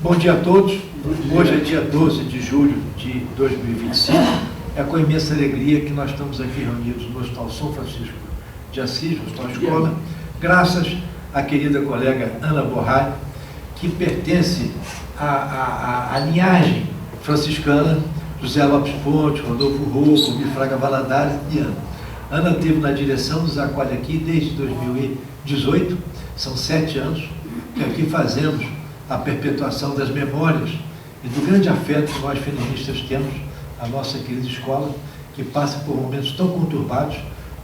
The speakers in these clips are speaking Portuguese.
Bom dia a todos. Hoje é dia 12 de julho de 2025. É com imensa alegria que nós estamos aqui reunidos no Hospital São Francisco de Assis, no Hospital Escola, graças à querida colega Ana Borralho, que pertence à linhagem franciscana, José Lopes Ponte, Rodolfo Rocco, Bifraga Valadares e Ana. Ana esteve na direção, nos acolhe aqui desde 2018, são 7 anos, que aqui fazemos a perpetuação das memórias e do grande afeto que nós feministas temos à nossa querida escola, que passa por momentos tão conturbados,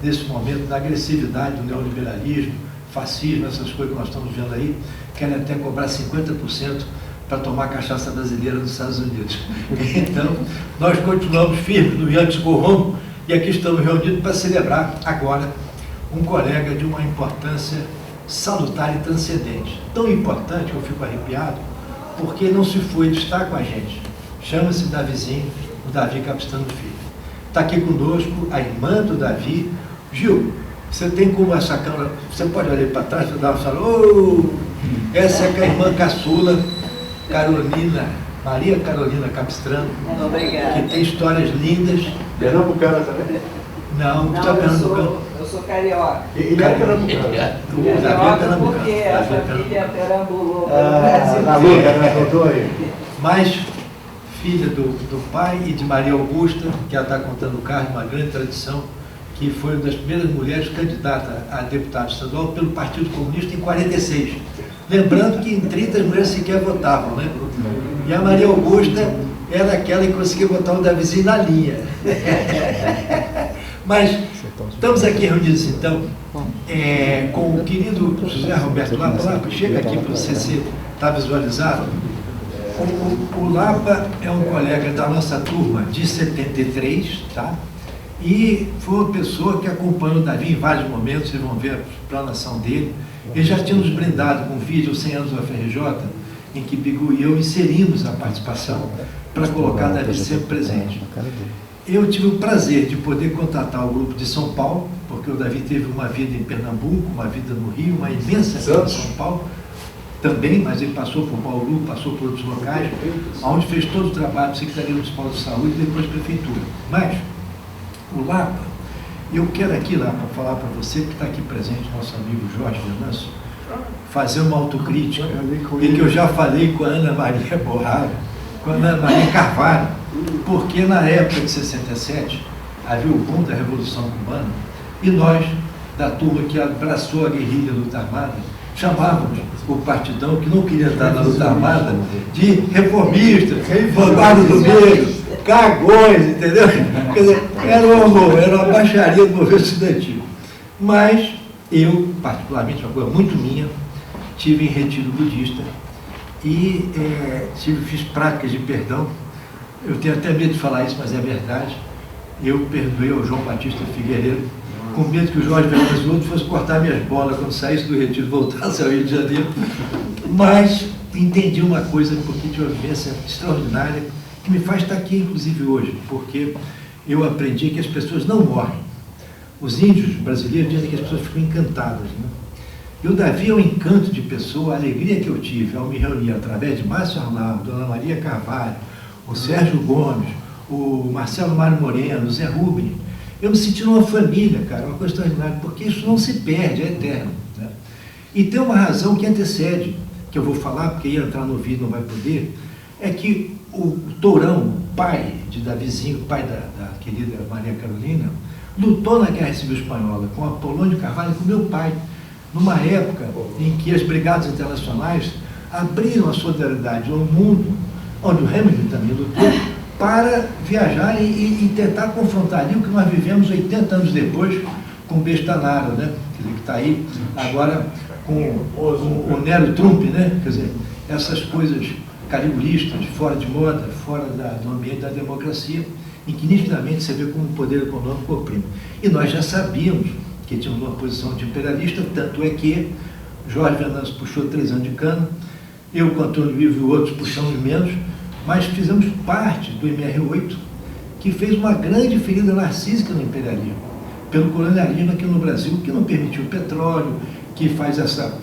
nesse momento da agressividade do neoliberalismo, fascismo, essas coisas que nós estamos vendo aí, querem até cobrar 50% para tomar cachaça brasileira nos Estados Unidos. Então, nós continuamos firmes no Yantes Gorrom e aqui estamos reunidos para celebrar agora um colega de uma importância salutar e transcendente. Tão importante que eu fico arrepiado, porque não se foi, ele está com a gente. Chama-se Davizinho, o Davi Capistrano Filho. Está aqui conosco a irmã do Davi. Gil, você tem como essa câmera, você pode olhar para trás e dar uma fala, essa é a irmã caçula, Carolina, Maria Carolina Capistrano, que tem histórias lindas. Pernambucana também? Não, está pernambucano. Eu sou carioca. Ele é pernambucano. Carioca porque a família perambulou pelo Na Brasil. luta, né? Contou aí. Mas filha do pai e de Maria Augusta, que ela está contando o caso, uma grande tradição, que foi uma das primeiras mulheres candidatas a deputada estadual pelo Partido Comunista em 46. Lembrando que em 30 as mulheres sequer votavam, né? E a Maria Augusta era aquela que conseguia botar o Davizinho na linha. Mas estamos aqui reunidos, então, com o querido José Roberto Lapa. Chega aqui para você estar visualizado. O Lapa é um colega da nossa turma de 73, tá? E foi uma pessoa que acompanhou o Davi em vários momentos, vocês vão ver a explanação dele. Ele já tinha nos brindado com um vídeo, 100 anos do FRJ, em que Bigu e eu inserimos a participação para colocar Davi sempre presente. Eu tive o prazer de poder contatar o grupo de São Paulo, porque o Davi teve uma vida em Pernambuco, uma vida no Rio, uma imensa vida em São Paulo também, mas ele passou por Bauru, passou por outros locais, onde fez todo o trabalho da Secretaria Municipal de Saúde e depois Prefeitura. Mas o Lapa, eu quero aqui, Lapa, falar para você que está aqui presente, nosso amigo Jorge Venâncio, fazer uma autocrítica, e que eu já falei com a Ana Maria Borralho, com a Ana Maria Carvalho, porque na época de 67 havia o boom da Revolução Cubana e nós, da turma que abraçou a guerrilha luta armada, chamávamos o partidão que não queria estar na luta armada de reformistas, vanguarda do meio, cagões, entendeu? Quer dizer, era um amor, era uma baixaria do movimento estudantil. Mas eu, particularmente, uma coisa muito minha, tive em retiro budista e fiz práticas de perdão. Eu tenho até medo de falar isso, mas é verdade. Eu perdoei ao João Batista Figueiredo, com medo que o Jorge Venâncio outro fosse cortar minhas bolas quando saísse do retiro e voltasse ao Rio de Janeiro. Mas entendi uma coisa, porque tive uma vivência extraordinária, que me faz estar aqui, inclusive, hoje, porque eu aprendi que as pessoas não morrem. Os índios brasileiros dizem que as pessoas ficam encantadas, né? E o Davi é um encanto de pessoa, a alegria que eu tive ao me reunir através de Márcio Arnaldo, Dona Maria Carvalho, o Sérgio Gomes, o Marcelo Mário Moreno, o Zé Rubem. Eu me senti numa família, cara, uma coisa extraordinária, porque isso não se perde, é eterno, né? E tem uma razão que antecede, que eu vou falar, porque ia entrar no vídeo não vai poder, é que o Tourão, o pai de Davizinho, pai da querida Maria Carolina, lutou na Guerra Civil Espanhola com Apolônio Carvalho e com meu pai, numa época em que as brigadas internacionais abriram a solidariedade ao mundo, onde o Hamilton também lutou, para viajar e tentar confrontar ali o que nós vivemos 80 anos depois com o Bestanaro, né? Que está aí agora com o Nero Trump, né? Quer dizer, essas coisas caligulistas, fora de moda, fora do ambiente da democracia, em que nitidamente você vê como o poder econômico oprime. E nós já sabíamos que tínhamos uma posição de imperialista, tanto é que Jorge Venâncio puxou 3 anos de cana, eu com Antônio Ivo e outros puxamos menos, mas fizemos parte do MR8, que fez uma grande ferida narcísica no imperialismo, pelo colonialismo aqui no Brasil, que não permitiu o petróleo, que faz essa,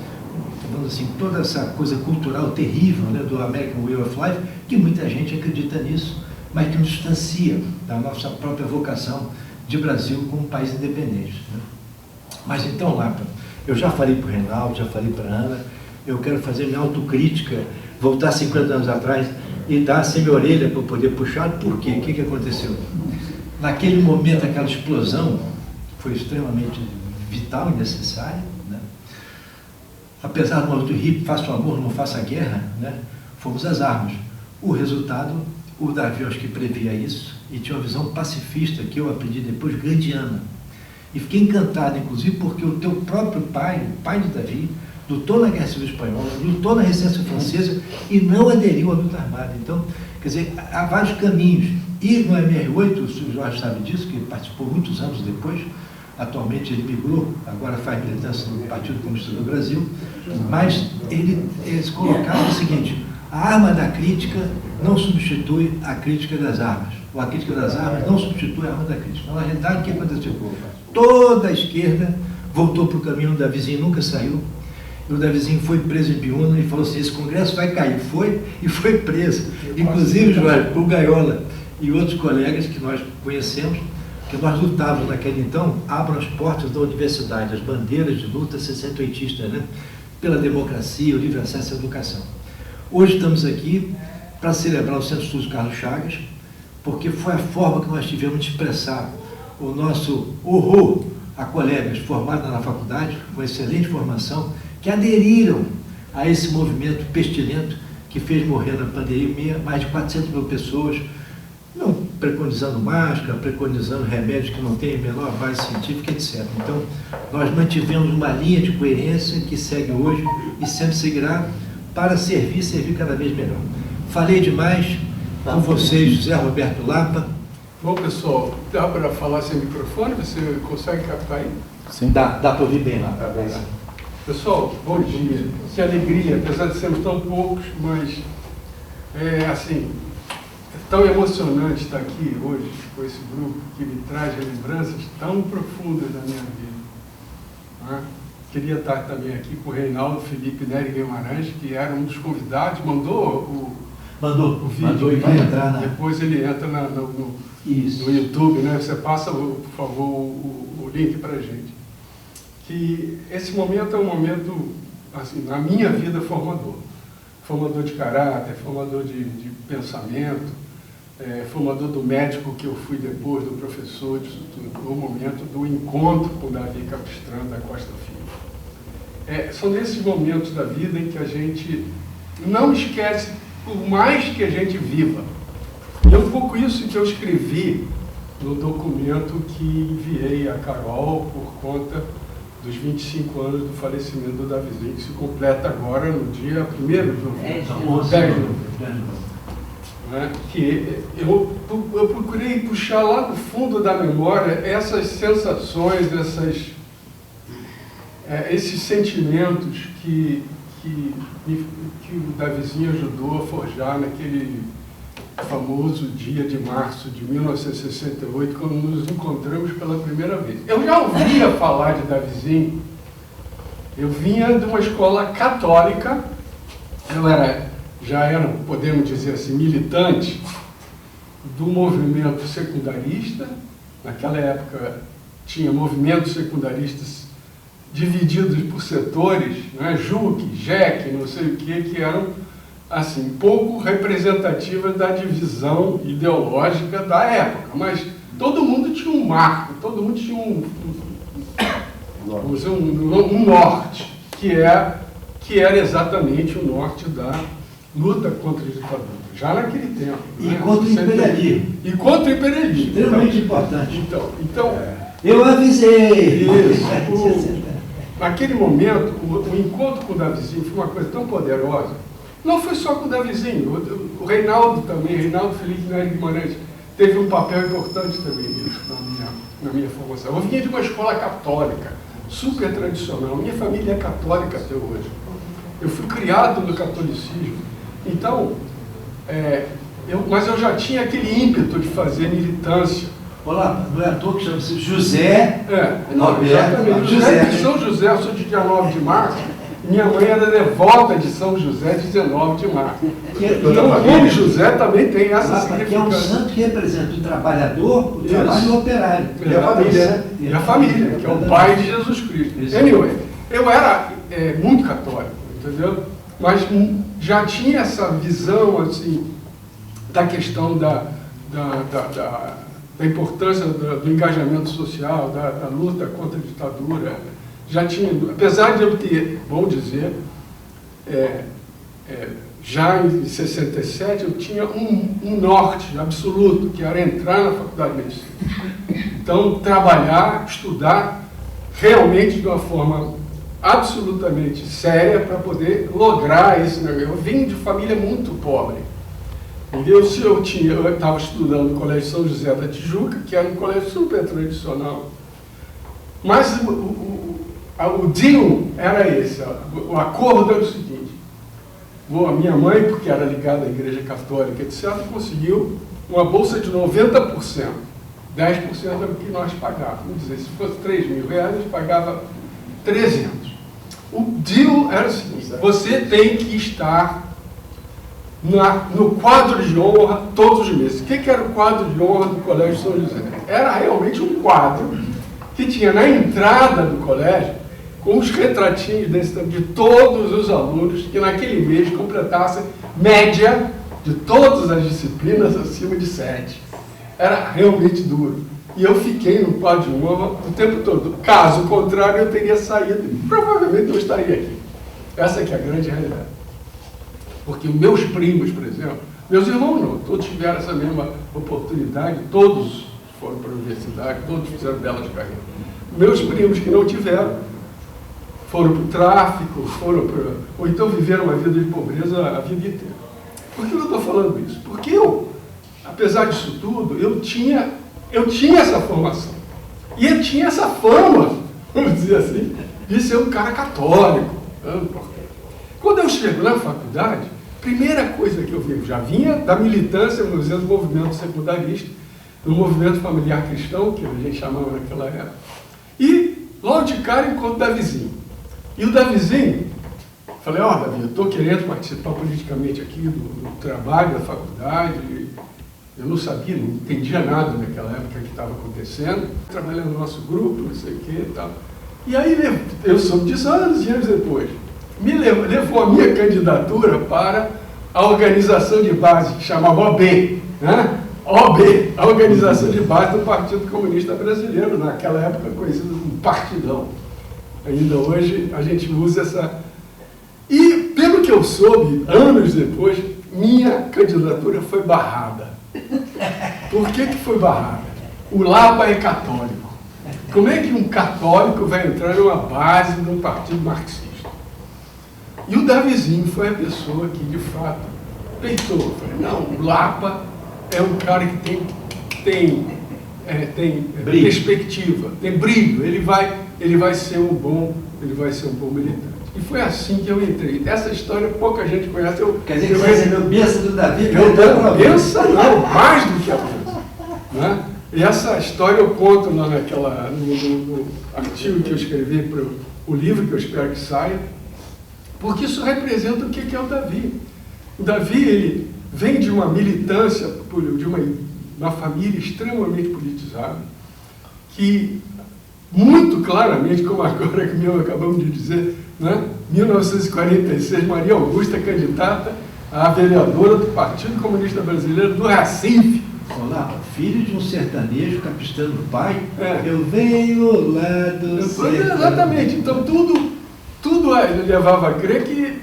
vamos assim, toda essa coisa cultural terrível, né, do American Way of Life, que muita gente acredita nisso, mas que nos distancia da nossa própria vocação de Brasil como país independente, né? Mas então, Lapa, eu já falei para o Reinaldo, já falei para a Ana, eu quero fazer minha autocrítica, voltar 50 anos atrás e dar sem minha orelha para eu poder puxar. Por quê? O que aconteceu? Naquele momento, aquela explosão foi extremamente vital e necessária, né? Apesar do movimento hippie, faça o amor, não faça a guerra, né? Fomos às armas. O resultado, o Davi acho que previa isso e tinha uma visão pacifista que eu aprendi depois, gandhiana. E fiquei encantado, inclusive, porque o teu próprio pai, o pai de Davi, lutou na Guerra Civil Espanhola, lutou na Resistência Francesa e não aderiu à luta armada. Então, quer dizer, há vários caminhos. E no MR8, o Silvio Jorge sabe disso, que ele participou muitos anos depois, atualmente ele migrou, agora faz militância no Partido Comunista do Brasil, mas eles colocaram o seguinte: a arma da crítica não substitui a crítica das armas, ou a crítica das armas não substitui a arma da crítica. Na realidade, o que aconteceu? Toda a esquerda voltou para o caminho do Davizinho, nunca saiu. E o Davizinho foi preso em Biúna e falou assim: esse Congresso vai cair. Foi e foi preso. Inclusive, Jorge, o Gaiola e outros colegas que nós conhecemos, que nós lutávamos naquele então, abram as portas da universidade, as bandeiras de luta 68istas, né? Pela democracia, o livre acesso à educação. Hoje estamos aqui para celebrar o Centro de Estudos Carlos Chagas, porque foi a forma que nós tivemos de expressar o nosso horror a colegas formados na faculdade, com excelente formação, que aderiram a esse movimento pestilento que fez morrer na pandemia mais de 400 mil pessoas, não preconizando máscara, preconizando remédios que não têm a menor base científica, etc. Então, nós mantivemos uma linha de coerência que segue hoje e sempre seguirá para servir cada vez melhor. Falei demais com vocês, José Roberto Lapa. Bom, pessoal, dá para falar sem microfone? Você consegue captar aí? Sim. Dá para ouvir bem lá. Tá bem. Pessoal, bom dia. Que alegria, apesar de sermos tão poucos, mas assim, é tão emocionante estar aqui hoje com esse grupo que me traz lembranças tão profundas da minha vida. Né? Queria estar também aqui com o Reinaldo Felipe Nery Guimarães, que era um dos convidados, mandou o vídeo. Mandou e vai entrar na... Depois ele entra no YouTube, né? Você passa, por favor, o link para a gente. Que esse momento é um momento, assim, na minha vida, formador. Formador de caráter, formador de pensamento, formador do médico que eu fui depois, do professor, disso tudo. O momento do encontro com o Davi Capistrano da Costa Filho. São nesses momentos da vida em que a gente não esquece, por mais que a gente viva. E é um pouco isso que eu escrevi no documento que enviei a Carol por conta dos 25 anos do falecimento do Davizinho, que se completa agora no dia 1º de novembro. 10 de novembro. Que eu procurei puxar lá do fundo da memória essas sensações, esses sentimentos que o Davizinho ajudou a forjar naquele famoso dia de março de 1968, quando nos encontramos pela primeira vez. Eu já ouvia falar de Davizinho, eu vinha de uma escola católica, eu já era, podemos dizer assim, militante do movimento secundarista. Naquela época tinha movimentos secundaristas divididos por setores, né, JUC, JEC, não sei o que eram, assim, pouco representativas da divisão ideológica da época, mas todo mundo tinha um marco, todo mundo tinha um norte, que era exatamente o norte da luta contra a ditadura, já naquele tempo. E contra o imperialismo. E contra o imperialismo. Extremamente importante. Então, eu avisei! Isso. Naquele momento, o encontro com o Davizinho foi uma coisa tão poderosa. Não foi só com o Davizinho, o Reinaldo também, Reinaldo Felipe Nery Guimarães, teve um papel importante também nisso, na minha formação. Eu vinha de uma escola católica, super tradicional, minha família é católica até hoje. Eu fui criado no catolicismo. Então, Mas eu já tinha aquele ímpeto de fazer militância. Olá, não é à toa que chama-se José Exatamente. José de São José, eu sou de 19 de março. Minha mãe era devota de São José, 19 de março. Então, o nome José também tem essa significação. Que é um santo que representa o trabalhador, o trabalho e o operário. E a família. E a família, que é o pai de Jesus Cristo. Anyway, eu era muito católico, entendeu? Mas já tinha essa visão, assim, da questão da importância do engajamento social, da luta contra a ditadura. Já tinha, apesar de eu ter, vamos dizer, já em 67 eu tinha um norte absoluto, que era entrar na faculdade de medicina. Então, trabalhar, estudar, realmente de uma forma absolutamente séria para poder lograr isso. Eu vim de família muito pobre. Eu estava estudando no Colégio São José da Tijuca, que era um colégio super tradicional. Mas o deal era esse, o acordo era o seguinte: a minha mãe, porque era ligada à Igreja Católica, etc., conseguiu uma bolsa de 90%, 10% era o que nós pagávamos. Vamos dizer, se fosse R$3.000, a gente pagava 300. O deal era o seguinte: você tem que estar no quadro de honra todos os meses. O que era o quadro de honra do Colégio São José? Era realmente um quadro que tinha na entrada do colégio, com os retratinhos de todos os alunos que naquele mês completassem média de todas as disciplinas acima de 7. Era realmente duro. E eu fiquei no quadro de honra o tempo todo. Caso contrário, eu teria saído. Provavelmente eu estaria aqui. Essa que é a grande realidade. Porque meus primos, por exemplo, meus irmãos não, todos tiveram essa mesma oportunidade, todos foram para a universidade, todos fizeram belas carreiras. Meus primos que não tiveram, foram para o tráfico, ou então viveram uma vida de pobreza a vida inteira. Por que eu estou falando isso? Porque eu, apesar disso tudo, eu tinha essa formação. E eu tinha essa fama, vamos dizer assim, de ser um cara católico. Quando eu chego na faculdade, a primeira coisa que eu vi, já vinha da militância, vamos dizer, do movimento secundarista, do movimento familiar cristão, que a gente chamava naquela época, e logo de cara encontro o Davizinho. E o Davizinho, falei, Davi, eu estou querendo participar politicamente aqui do trabalho da faculdade. Eu não sabia, não entendia nada naquela época que estava acontecendo, trabalhando no nosso grupo, não sei o que e tal. E aí eu soube disso anos depois. Me levou a minha candidatura para a organização de base, que chamava OB, né? OB, a organização de base do Partido Comunista Brasileiro, naquela época conhecido como Partidão. Ainda hoje a gente usa essa... E, pelo que eu soube, anos depois, minha candidatura foi barrada. Por que foi barrada? O Lapa é católico. Como é que um católico vai entrar numa base de um partido marxista? E o Davizinho foi a pessoa que, de fato, peitou. Falei, não, o Lapa é um cara que tem perspectiva, tem brilho, ele vai ser um bom militante. E foi assim que eu entrei. Essa história pouca gente conhece. Quer dizer que você recebeu bênção do Davi? Bênção não, mais do que a bênção. Né? E essa história eu conto lá no artigo que eu escrevi para o livro, que eu espero que saia, porque isso representa o que é o Davi. O Davi, ele vem de uma militância, de uma família extremamente politizada, que muito claramente, como agora que acabamos de dizer, né? 1946, Maria Augusta, candidata a vereadora do Partido Comunista Brasileiro do Recife. Olá, filho de um sertanejo capistano do pai, eu venho lá do sertanejo. Exatamente, então tudo levava a crer que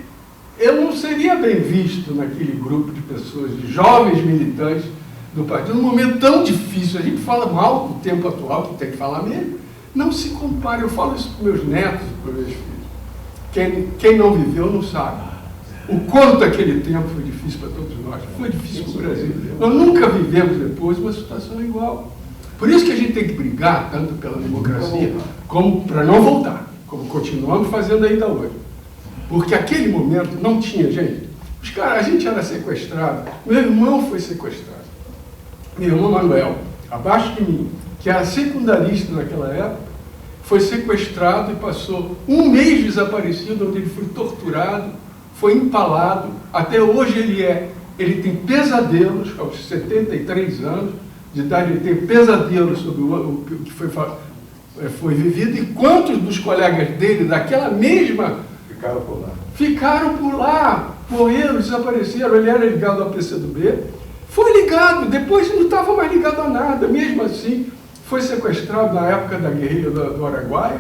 eu não seria bem visto naquele grupo de pessoas, de jovens militantes do partido, num momento tão difícil. A gente fala mal do tempo atual, que tem que falar mesmo. Não se compare, eu falo isso para meus netos, para meus filhos. Quem não viveu não sabe. O quanto aquele tempo foi difícil para todos nós. Foi difícil para o Brasil. Nós nunca vivemos depois uma situação igual. Por isso que a gente tem que brigar tanto pela democracia, como para não voltar, como continuamos fazendo ainda hoje. Porque aquele momento não tinha, gente, Os caras, a gente era sequestrado. Meu irmão foi sequestrado. Meu irmão Manuel, abaixo de mim, que era secundarista naquela época, foi sequestrado e passou um mês desaparecido, onde ele foi torturado, foi empalado. Até hoje ele tem pesadelos, aos 73 anos de idade, ele tem pesadelos sobre o que foi vivido. E quantos dos colegas dele, daquela mesma... Ficaram por lá. Ficaram por lá, morreram, desapareceram. Ele era ligado ao PCdoB, foi ligado, depois não estava mais ligado a nada. Mesmo assim, foi sequestrado na época da guerrilha do Araguaia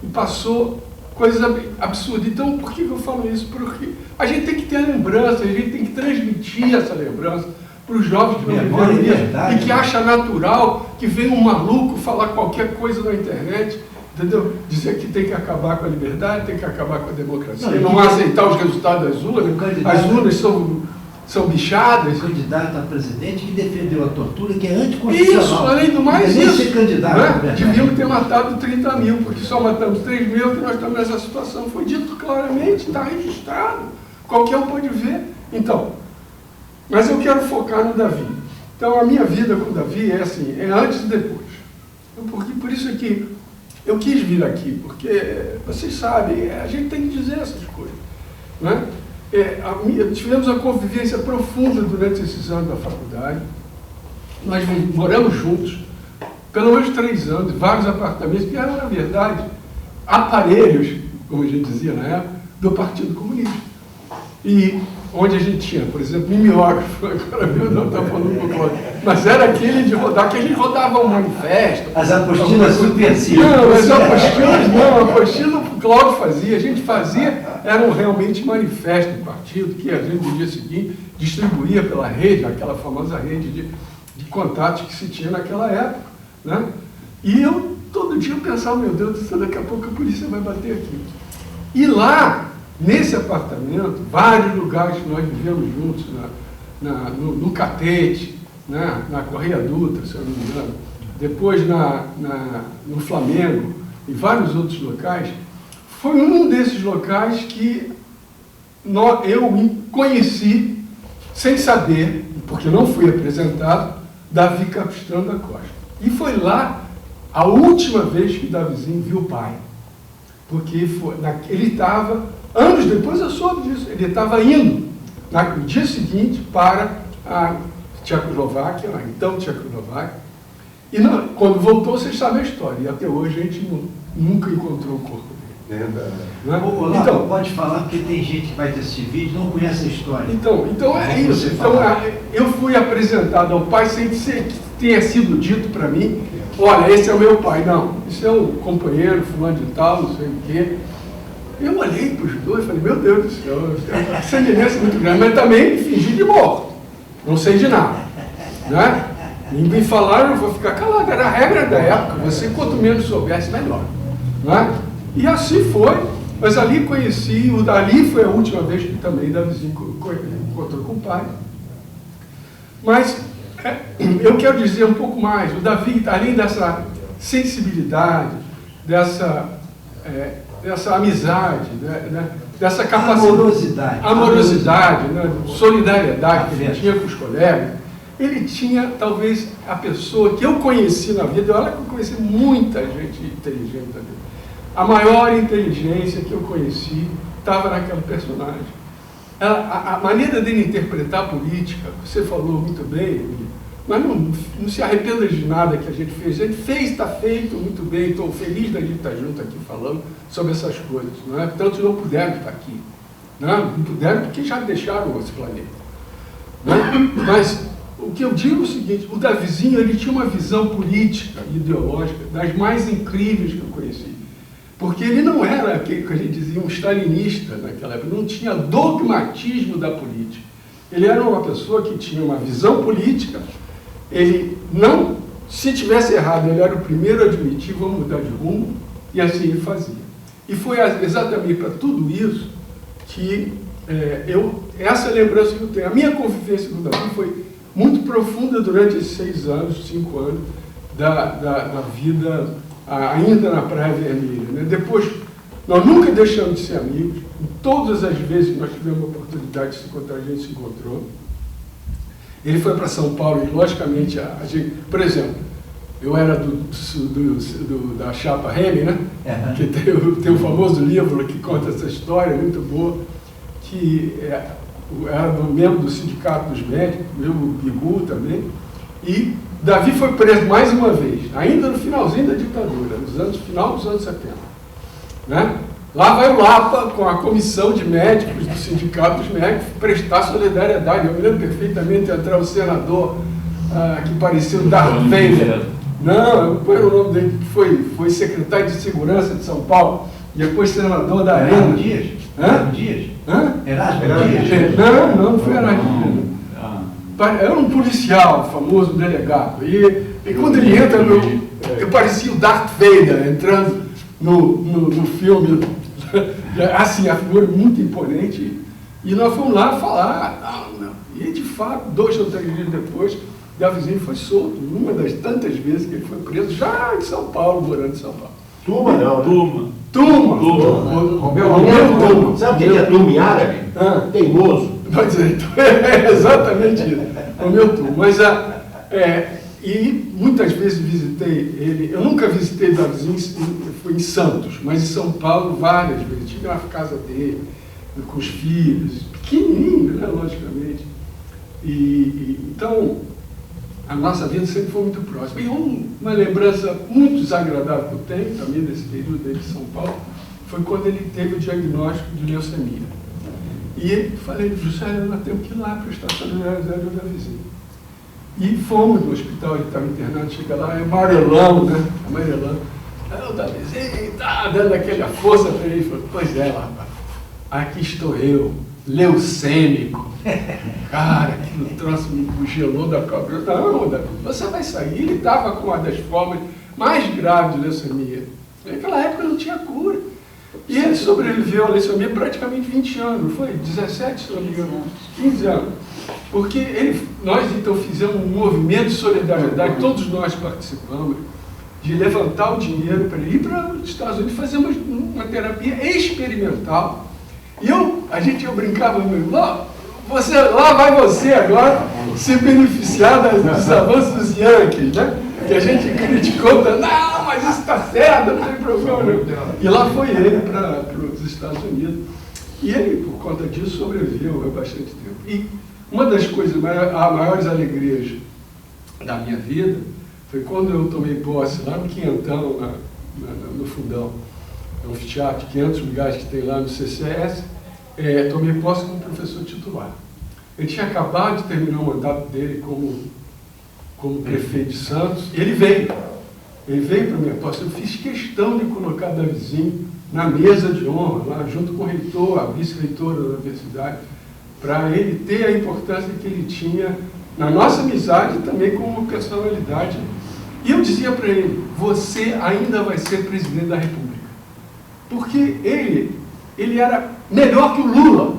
e passou coisas absurdas. Então, por que eu falo isso? Porque a gente tem que ter a lembrança, a gente tem que transmitir essa lembrança para os jovens que não viveram isso e que acham natural que vem um maluco falar qualquer coisa na internet, entendeu? Dizer que tem que acabar com a liberdade, tem que acabar com a democracia, não aceitar os resultados das urnas. As urnas são bichadas. O candidato a presidente que defendeu a tortura, que é anticonstitucional. Isso, além do mais, nem isso. ser candidato, Né? Devíamos ter matado 30 mil, porque só matamos 3 mil, que nós estamos nessa situação. Foi dito claramente, está registrado. Qualquer um pode ver. Então, mas eu quero focar no Davi. Então, a minha vida com o Davi é assim, é antes e depois. Porque, por isso é que eu quis vir aqui, porque vocês sabem, a gente tem que dizer essas coisas. Né? Tivemos uma convivência profunda durante esses anos da faculdade. Nós moramos juntos, pelo menos 3 anos, vários apartamentos, que eram, na verdade, aparelhos, como a gente dizia na época, do Partido Comunista. E onde a gente tinha, por exemplo, mimeógrafo, agora meu não está falando com o Cláudio, mas era aquele de rodar, que a gente rodava um manifesto. As apostilas subversivas. Não, as apostilas não, a apostila o Cláudio fazia, a gente fazia, eram realmente manifestos do partido, que a gente no dia seguinte distribuía pela rede, aquela famosa rede de contatos que se tinha naquela época. Né? E eu, todo dia, pensava, meu Deus do céu, daqui a pouco a polícia vai bater aqui. E lá, nesse apartamento, vários lugares que nós vivemos juntos, no Catete, né, na Correia Dutra, se eu não me engano, depois no Flamengo e vários outros locais, foi um desses locais que eu conheci, sem saber, porque não fui apresentado, Davi Capistrano da Costa. E foi lá a última vez que Davizinho viu o pai. Porque ele estava, anos depois eu soube disso, ele estava indo no dia seguinte para a Tchecoslováquia, então Tchecoslováquia, e quando voltou, vocês sabem a história, e até hoje a gente nunca encontrou o corpo dele. Olá, então, pode falar, porque tem gente que vai ter esse vídeo e não conhece a história. Então é isso. Então, eu fui apresentado ao pai sem que tenha sido dito para mim, olha, esse é o meu pai. Não, esse é o companheiro, fulano de tal, não sei o quê. Eu olhei para os dois e falei, meu Deus do céu, a semelhança é muito grande, mas também me fingi de morto. Não sei de nada. Né? Me falaram, eu vou ficar calado. Era a regra da época, você quanto menos soubesse, melhor. Né? E assim foi, mas ali conheci, ali foi a última vez que também Davizinho encontrou com o pai. Mas eu quero dizer um pouco mais, o Davi, além dessa sensibilidade, dessa amizade, né, dessa capacidade, amorosidade, né, solidariedade que ele tinha com os colegas, ele tinha talvez a pessoa que eu conheci na vida, olha que eu conheci muita gente inteligente na vida. A maior inteligência que eu conheci estava naquele personagem. A maneira dele interpretar a política, você falou muito bem, mas não se arrependa de nada que a gente fez. A gente fez, está feito muito bem, estou feliz da gente estar junto aqui falando sobre essas coisas. Não é? Tantos não puderam estar aqui. Não puderam porque já deixaram esse planeta. Né? Mas o que eu digo é o seguinte, o Davizinho ele tinha uma visão política e ideológica das mais incríveis que eu conheci. Porque ele não era aquele que a gente dizia um stalinista naquela época, não tinha dogmatismo da política. Ele era uma pessoa que tinha uma visão política, ele não, se tivesse errado, ele era o primeiro a admitir, vamos mudar de rumo, e assim ele fazia. E foi exatamente para tudo isso que essa lembrança que eu tenho. A minha convivência com o Davi foi muito profunda durante esses 6 anos, 5 anos da vida ainda na Praia Vermelha. Né? Depois Nós nunca deixamos de ser amigos. Todas as vezes que nós tivemos a oportunidade de se encontrar, a gente se encontrou. Ele foi para São Paulo e, logicamente, a gente... Por exemplo, eu era da chapa Remy, né? Uhum. Que tem o famoso livro que conta essa história, muito boa, que era membro do Sindicato dos Médicos, meu Bigu também, e Davi foi preso mais uma vez, ainda no finalzinho da ditadura, final dos anos 70. Né? Lá vai o Lapa, com a comissão de médicos do Sindicato dos Médicos, prestar solidariedade. Eu me lembro perfeitamente de entrar o senador que parecia o Darth Vader. Não, qual era o nome dele? Foi secretário de Segurança de São Paulo, depois senador da Arena. Erasmo Dias? Erasmo Dias? Hã? Erasmo Dias? Não foi Erasmo Dias. Era um policial, famoso delegado. E quando ele entra, eu parecia o Darth Vader entrando no filme. Assim, a figura muito imponente. E nós fomos lá falar. E de fato, 2 ou 3 dias depois, Davizinho foi solto. Uma das tantas vezes que ele foi preso, já em São Paulo, morando em São Paulo. Turma não, né? Turma. Romeu, sabe o que é turma em árabe? Teimoso. Pois é exatamente isso. Romeu Turma. Mas, e muitas vezes visitei ele. Eu nunca visitei Davizinho, fui em Santos, mas em São Paulo várias vezes. Tive na casa dele, com os filhos, pequenininho, né, logicamente. Então, a nossa vida sempre foi muito próxima. E uma lembrança muito desagradável que eu tenho, também desse período dele em São Paulo, foi quando ele teve o diagnóstico de leucemia. E falei, José, nós temos que ir lá prestar solidariedade ao Davizinho. E fomos no hospital, ele estava internado, chega lá, é amarelão, né? Amarelão. Aí o Davizinho tá dando aquela força para ele. Falei, pois é, rapaz, aqui estou eu, leucêmico. Cara, aquilo troço me gelou da cabeça. Não, Davi, você vai sair. Ele estava com uma das formas mais graves de leucemia. Naquela época não tinha cura. E ele sobreviveu à leucemia praticamente 20 anos, não foi? 17, se não me engano, 15 anos. Porque nós então fizemos um movimento de solidariedade, todos nós participamos, de levantar o dinheiro para ele ir para os Estados Unidos fazer uma terapia experimental. E eu brincava, meu irmão, lá vai você agora se beneficiar dos avanços dos Yankees, né? Que a gente criticou, não, mas isso está certo, não tem problema não. E lá foi ele para os Estados Unidos. E ele, por conta disso, sobreviveu há bastante tempo. E uma das coisas, maiores alegrias da minha vida, foi quando eu tomei posse lá no Quinhentão, no Fundão, no anfiteatro, 500 lugares que tem lá no CCS, tomei posse como professor titular. Ele tinha acabado de terminar o mandato dele como prefeito de Santos, e ele veio para a minha posse. Eu fiz questão de colocar Davizinho na mesa de honra, lá junto com o reitor, a vice-reitora da universidade, para ele ter a importância que ele tinha na nossa amizade e também como personalidade. E eu dizia para ele, você ainda vai ser presidente da República. Porque ele era melhor que o Lula.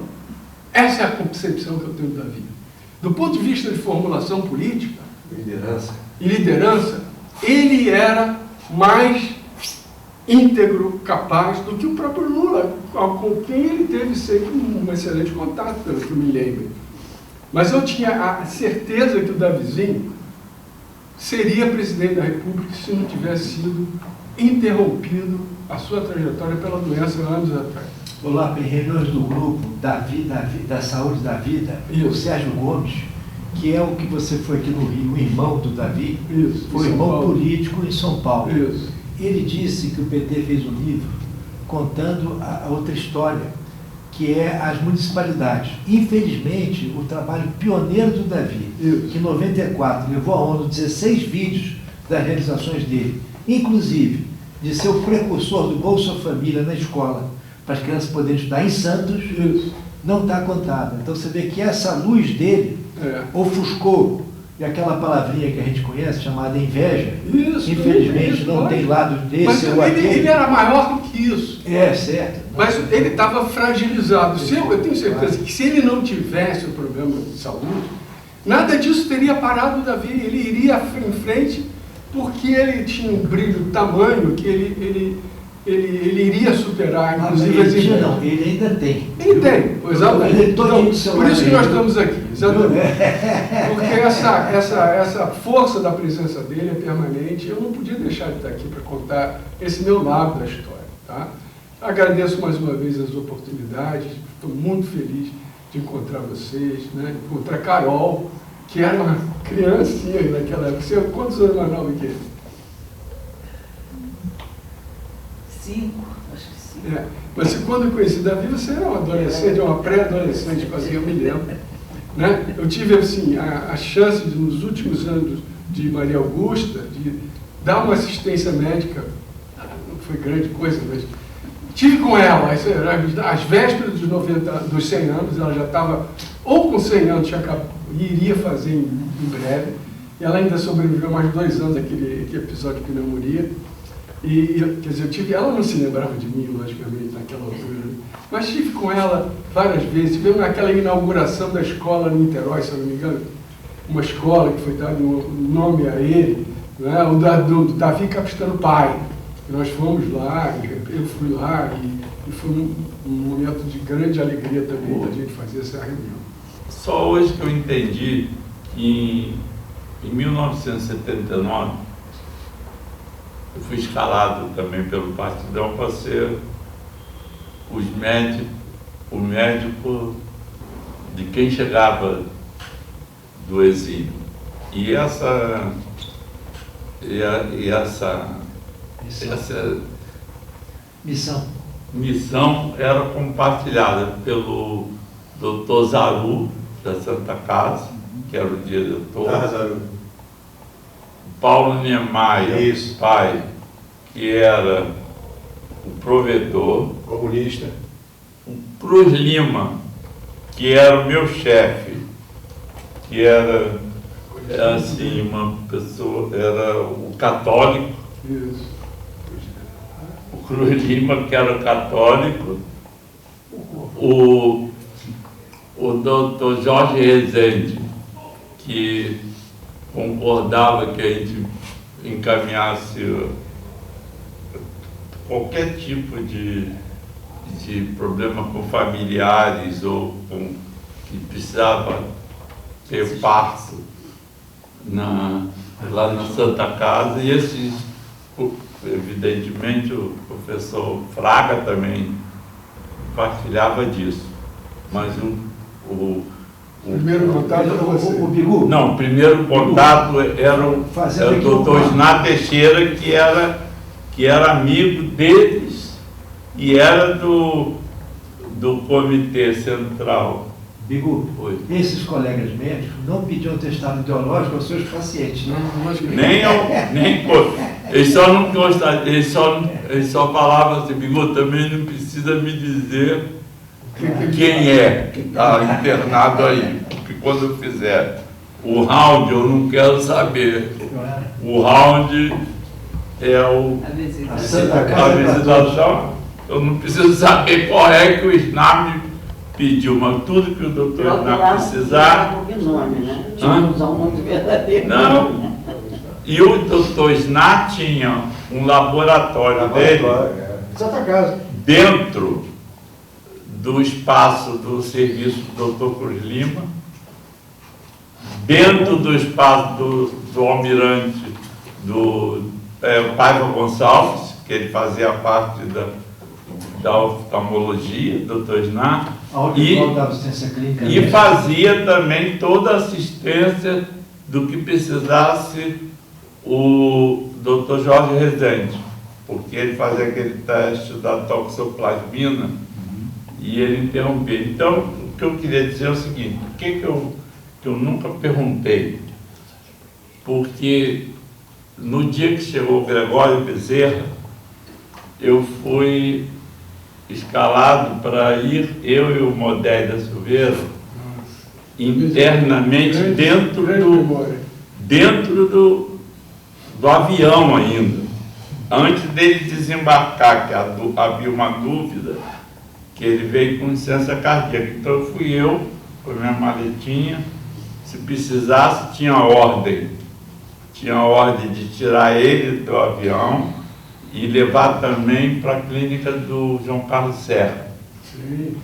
Essa é a concepção que eu tenho da vida. Do ponto de vista de formulação política e liderança, ele era mais íntegro, capaz do que o próprio Lula, com quem ele teve sempre um excelente contato, pelo que eu me lembro. Mas eu tinha a certeza que o Davizinho seria presidente da República se não tivesse sido interrompido a sua trajetória pela doença anos atrás. Olá, em reuniões do grupo da Saúde da Vida, o Sérgio Gomes, que é o que você foi aqui no Rio, o irmão do Davi, foi irmão político em São Paulo. Ele disse que o PT fez um livro contando a outra história, que é as municipalidades. Infelizmente, o trabalho pioneiro do Davi, que em 94 levou à ONU 16 vídeos das realizações dele, inclusive de ser o precursor do Bolsa Família na escola, para as crianças poderem estudar em Santos, não está contado. Então você vê que essa luz dele ofuscou, e aquela palavrinha que a gente conhece, chamada inveja, infelizmente não tem lado desse ou aquele. Ele era maior do que isso. Certo. Mas ele estava fragilizado. Eu tenho certeza que se ele não tivesse o problema de saúde, nada disso teria parado o Davi. Ele iria em frente porque ele tinha um brilho tamanho que ele ele iria superar, Mas inclusive, as ele tinha, invejas. não, ele ainda tem. Ele tem, exatamente. Ele todo Então, do seu por isso que lado nós aí. estamos aqui, exatamente. Porque essa força da presença dele é permanente. Eu não podia deixar de estar aqui para contar esse meu lado da história. Tá? Agradeço mais uma vez as oportunidades, estou muito feliz de encontrar vocês, né? Encontrar Carol, que era uma criancinha naquela época. Você, quantos anos mais nova que ele? 5, acho que 5. É. Mas quando eu conheci Davi, você era um adolescente, uma pré-adolescente, quase, eu me lembro. Né? Eu tive assim, a chance de, nos últimos anos de Maria Augusta, de dar uma assistência médica, não foi grande coisa, mas tive com ela, às vésperas dos 100 anos, ela já estava, ou com 100 anos, e iria fazer em breve, e ela ainda sobreviveu mais 2 anos àquele episódio de pneumonia. Quer dizer, ela não se lembrava de mim, logicamente, naquela altura, mas estive com ela várias vezes. Tivemos naquela inauguração da escola no Niterói, se eu não me engano, uma escola que foi dado um nome a ele, né? do Davi Capistrano Pai. E nós fomos lá, eu fui lá, e foi um momento de grande alegria também da gente fazer essa reunião. Só hoje que eu entendi que em 1979, eu fui escalado também pelo Partidão para ser o médico de quem chegava do exílio. E essa missão era compartilhada pelo Dr. Zaru, da Santa Casa, que era o diretor. Paulo Niemeyer, pai, que era o provedor. Comunista. O Cruz Lima, que era o meu chefe, que era assim, uma pessoa, era o católico. Isso. O Cruz Lima, que era o católico. O doutor Jorge Rezende, que concordava que a gente encaminhasse qualquer tipo de problema com familiares ou com que precisava ter parto lá na Santa Casa. E evidentemente, o professor Fraga também partilhava disso. Mas o primeiro contato era você. O Bigu? Não, o primeiro contato era o doutor Isná Teixeira, que era amigo deles e era do Comitê Central. Bigu, esses colegas médicos não pediam testado ideológico aos seus pacientes. Eles só não gostavam, eles só falavam assim: Bigu, também não precisa me dizer quem é que está internado aí, porque quando eu fizer o round eu não quero saber. O round é a visitação, eu não preciso saber qual é que o Isná me pediu, mas tudo que o doutor Isná precisar. Não, e o doutor Isná tinha um laboratório dele Santa Casa. dentro do espaço do serviço do Dr. Cruz Lima, dentro do espaço do almirante Paiva Gonçalves, que ele fazia parte da oftalmologia, Dr. Isná, e fazia também toda a assistência do que precisasse o Dr. Jorge Rezende, porque ele fazia aquele teste da toxoplasmina e ele interrompia. Então, o que eu queria dizer é o seguinte: por que eu nunca perguntei? Porque no dia que chegou o Gregório Bezerra, eu fui escalado para ir, eu e o Modé da Silveira, internamente dentro do avião ainda, antes dele desembarcar, que havia uma dúvida, que ele veio com licença cardíaca. Então fui eu, com a minha maletinha, se precisasse, tinha ordem de tirar ele do avião e levar também para a clínica do João Carlos Serra. Sim,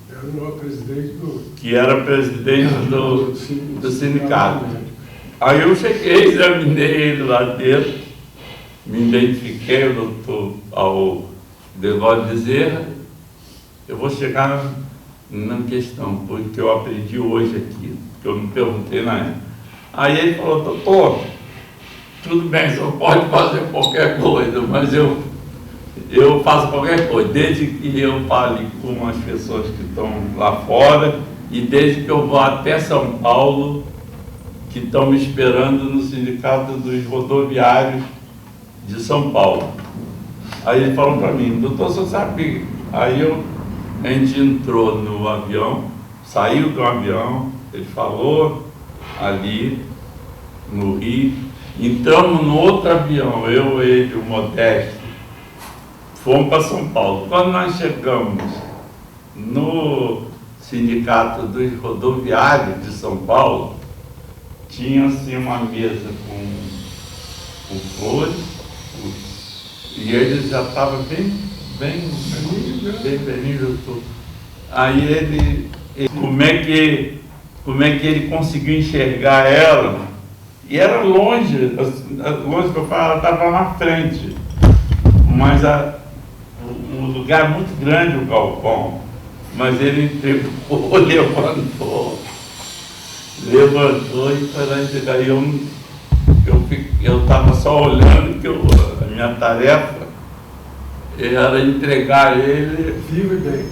era o presidente do... Que era presidente do sindicato. Aí eu cheguei, examinei ele lá dentro, me identifiquei ao Devaldo Bezerra. Eu vou chegar na questão, porque eu aprendi hoje aqui, que eu não perguntei na época. Aí ele falou: doutor, tudo bem, o senhor pode fazer qualquer coisa, mas eu faço qualquer coisa, desde que eu fale com as pessoas que estão lá fora e desde que eu vá até São Paulo, que estão me esperando no Sindicato dos Rodoviários de São Paulo. Aí ele falou para mim: doutor, você sabe? Aí a gente entrou no avião, saiu do avião, ele falou ali no Rio, entramos no outro avião, eu, ele, o Modesto, fomos para São Paulo. Quando nós chegamos no Sindicato dos Rodoviários de São Paulo, tinha assim uma mesa com flores, e ele já estava bem tudo. Aí ele como é que ele conseguiu enxergar ela? E era longe que eu falo, ela estava na frente, mas um lugar muito grande, o galpão, mas ele entregou, levantou e foi lá entregar. Eu estava só olhando, que a minha tarefa era entregar ele vivo e bem.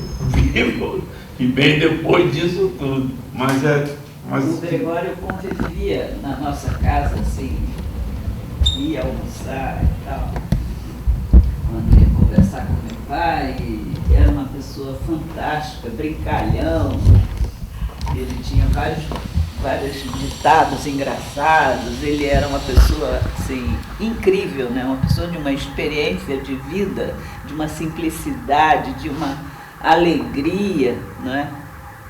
Vivo e bem depois disso tudo. Mas o Gregório convivia na nossa casa, assim, ia almoçar e tal. Quando ia conversar com meu pai, era uma pessoa fantástica, brincalhão. Ele tinha vários ditados engraçados. Ele era uma pessoa assim, incrível, né? Uma pessoa de uma experiência de vida, de uma simplicidade, de uma alegria, né?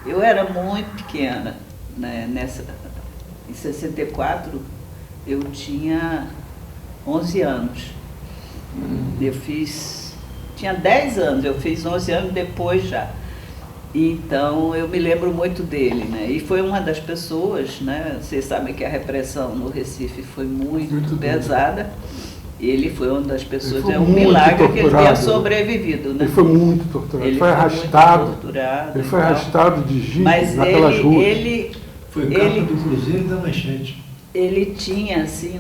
Eu era muito pequena, né? Em 64 eu tinha 11 anos. Tinha 10 anos, eu fiz 11 anos depois já. Então, eu me lembro muito dele, né? E foi uma das pessoas, né? Vocês sabem que a repressão no Recife foi muito pesada. Ele foi uma das pessoas, é um milagre que ele tenha sobrevivido, né? Ele foi muito torturado, ele foi arrastado. Ele foi arrastado de jipe naquelas ruas. Foi capa do Cruzeiro e da Manchete. Ele tinha, assim,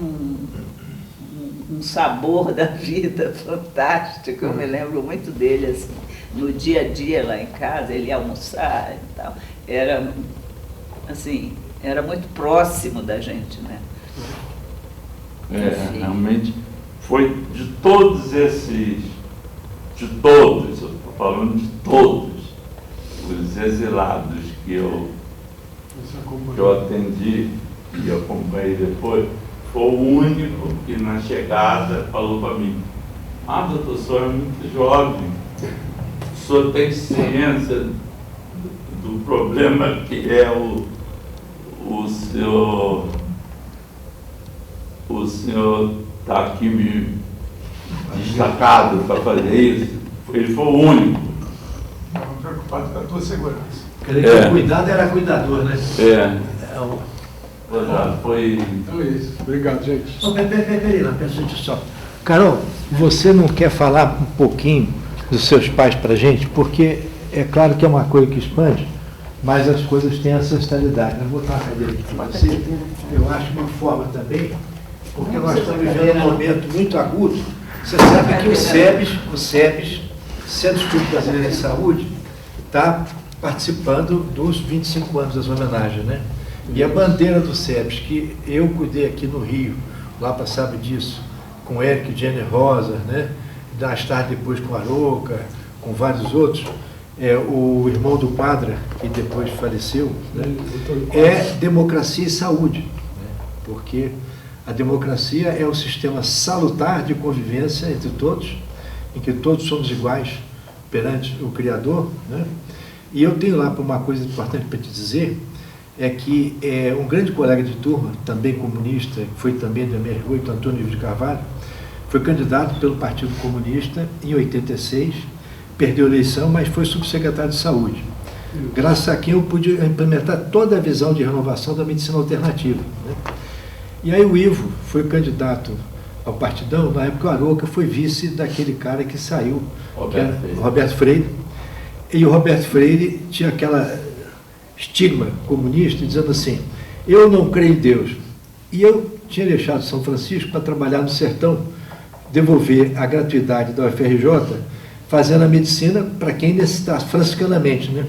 um sabor da vida fantástico. Eu me lembro muito dele, assim. No dia a dia lá em casa, ele ia almoçar e tal. Era, assim, era muito próximo da gente, né? Realmente foi de todos esses, eu estou falando de todos os exilados que eu atendi e acompanhei depois, foi o único que na chegada falou para mim: doutor, o senhor é muito jovem, o senhor tem ciência do problema que é o senhor está aqui me destacado para fazer isso. Ele foi o único. Estava preocupado com a tua segurança. Quer dizer que o cuidado era cuidador, né? Foi. Então é isso. Obrigado, gente. Peraí, pensa só. Carol, você não quer falar um pouquinho dos seus pais para a gente? Porque é claro que é uma coisa que expande, mas as coisas têm ancestralidade. Eu vou botar uma cadeira aqui para você. Eu acho uma forma também, porque nós estamos vivendo um momento muito agudo. Você sabe que o SEBS, Centro Estudo Brasileiro de Saúde, está participando dos 25 anos das homenagens, né? E a bandeira do SEBS, que eu cuidei aqui no Rio, lá sabe disso, com o Eric e Jenny Rosa, né? Mais tarde depois com a Aroca, com vários outros, o irmão do Quadra, que depois faleceu, né? É democracia e saúde, né? Porque a democracia é um sistema salutar de convivência entre todos, em que todos somos iguais perante o Criador, né? E eu tenho lá uma coisa importante para te dizer, é que um grande colega de turma, também comunista, que foi também da MR8, Antônio de Carvalho, foi candidato pelo Partido Comunista em 86, perdeu a eleição, mas foi subsecretário de Saúde. Graças a quem eu pude implementar toda a visão de renovação da medicina alternativa, né? E aí o Ivo foi candidato ao Partidão, na época o Arouca foi vice daquele cara que saiu, Roberto Freire. E o Roberto Freire tinha aquela estigma comunista, dizendo assim, eu não creio em Deus. E eu tinha deixado São Francisco para trabalhar no sertão, devolver a gratuidade da UFRJ, fazendo a medicina para quem necessitasse, franciscanamente, né?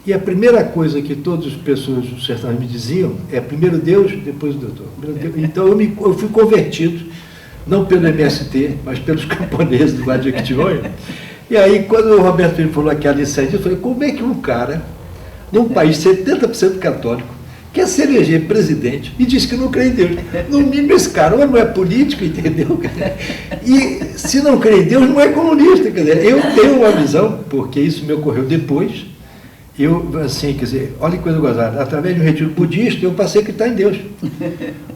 E a primeira coisa que todas as pessoas do sertão me diziam é primeiro Deus, depois o doutor. Então eu fui convertido, não pelo MST, mas pelos camponeses do Vale de Jequitinhonha. E aí, quando o Roberto Freire falou aquela licença, eu falei, como é que um cara, num país 70% católico, quer se eleger presidente e diz que não crê em Deus? No mínimo, esse cara não é político, entendeu? E se não crê em Deus, não é comunista. Quer dizer, eu tenho uma visão, porque isso me ocorreu depois. Eu, assim, quer dizer, olha que coisa gozada, através de um retiro budista, eu passei a acreditar em Deus.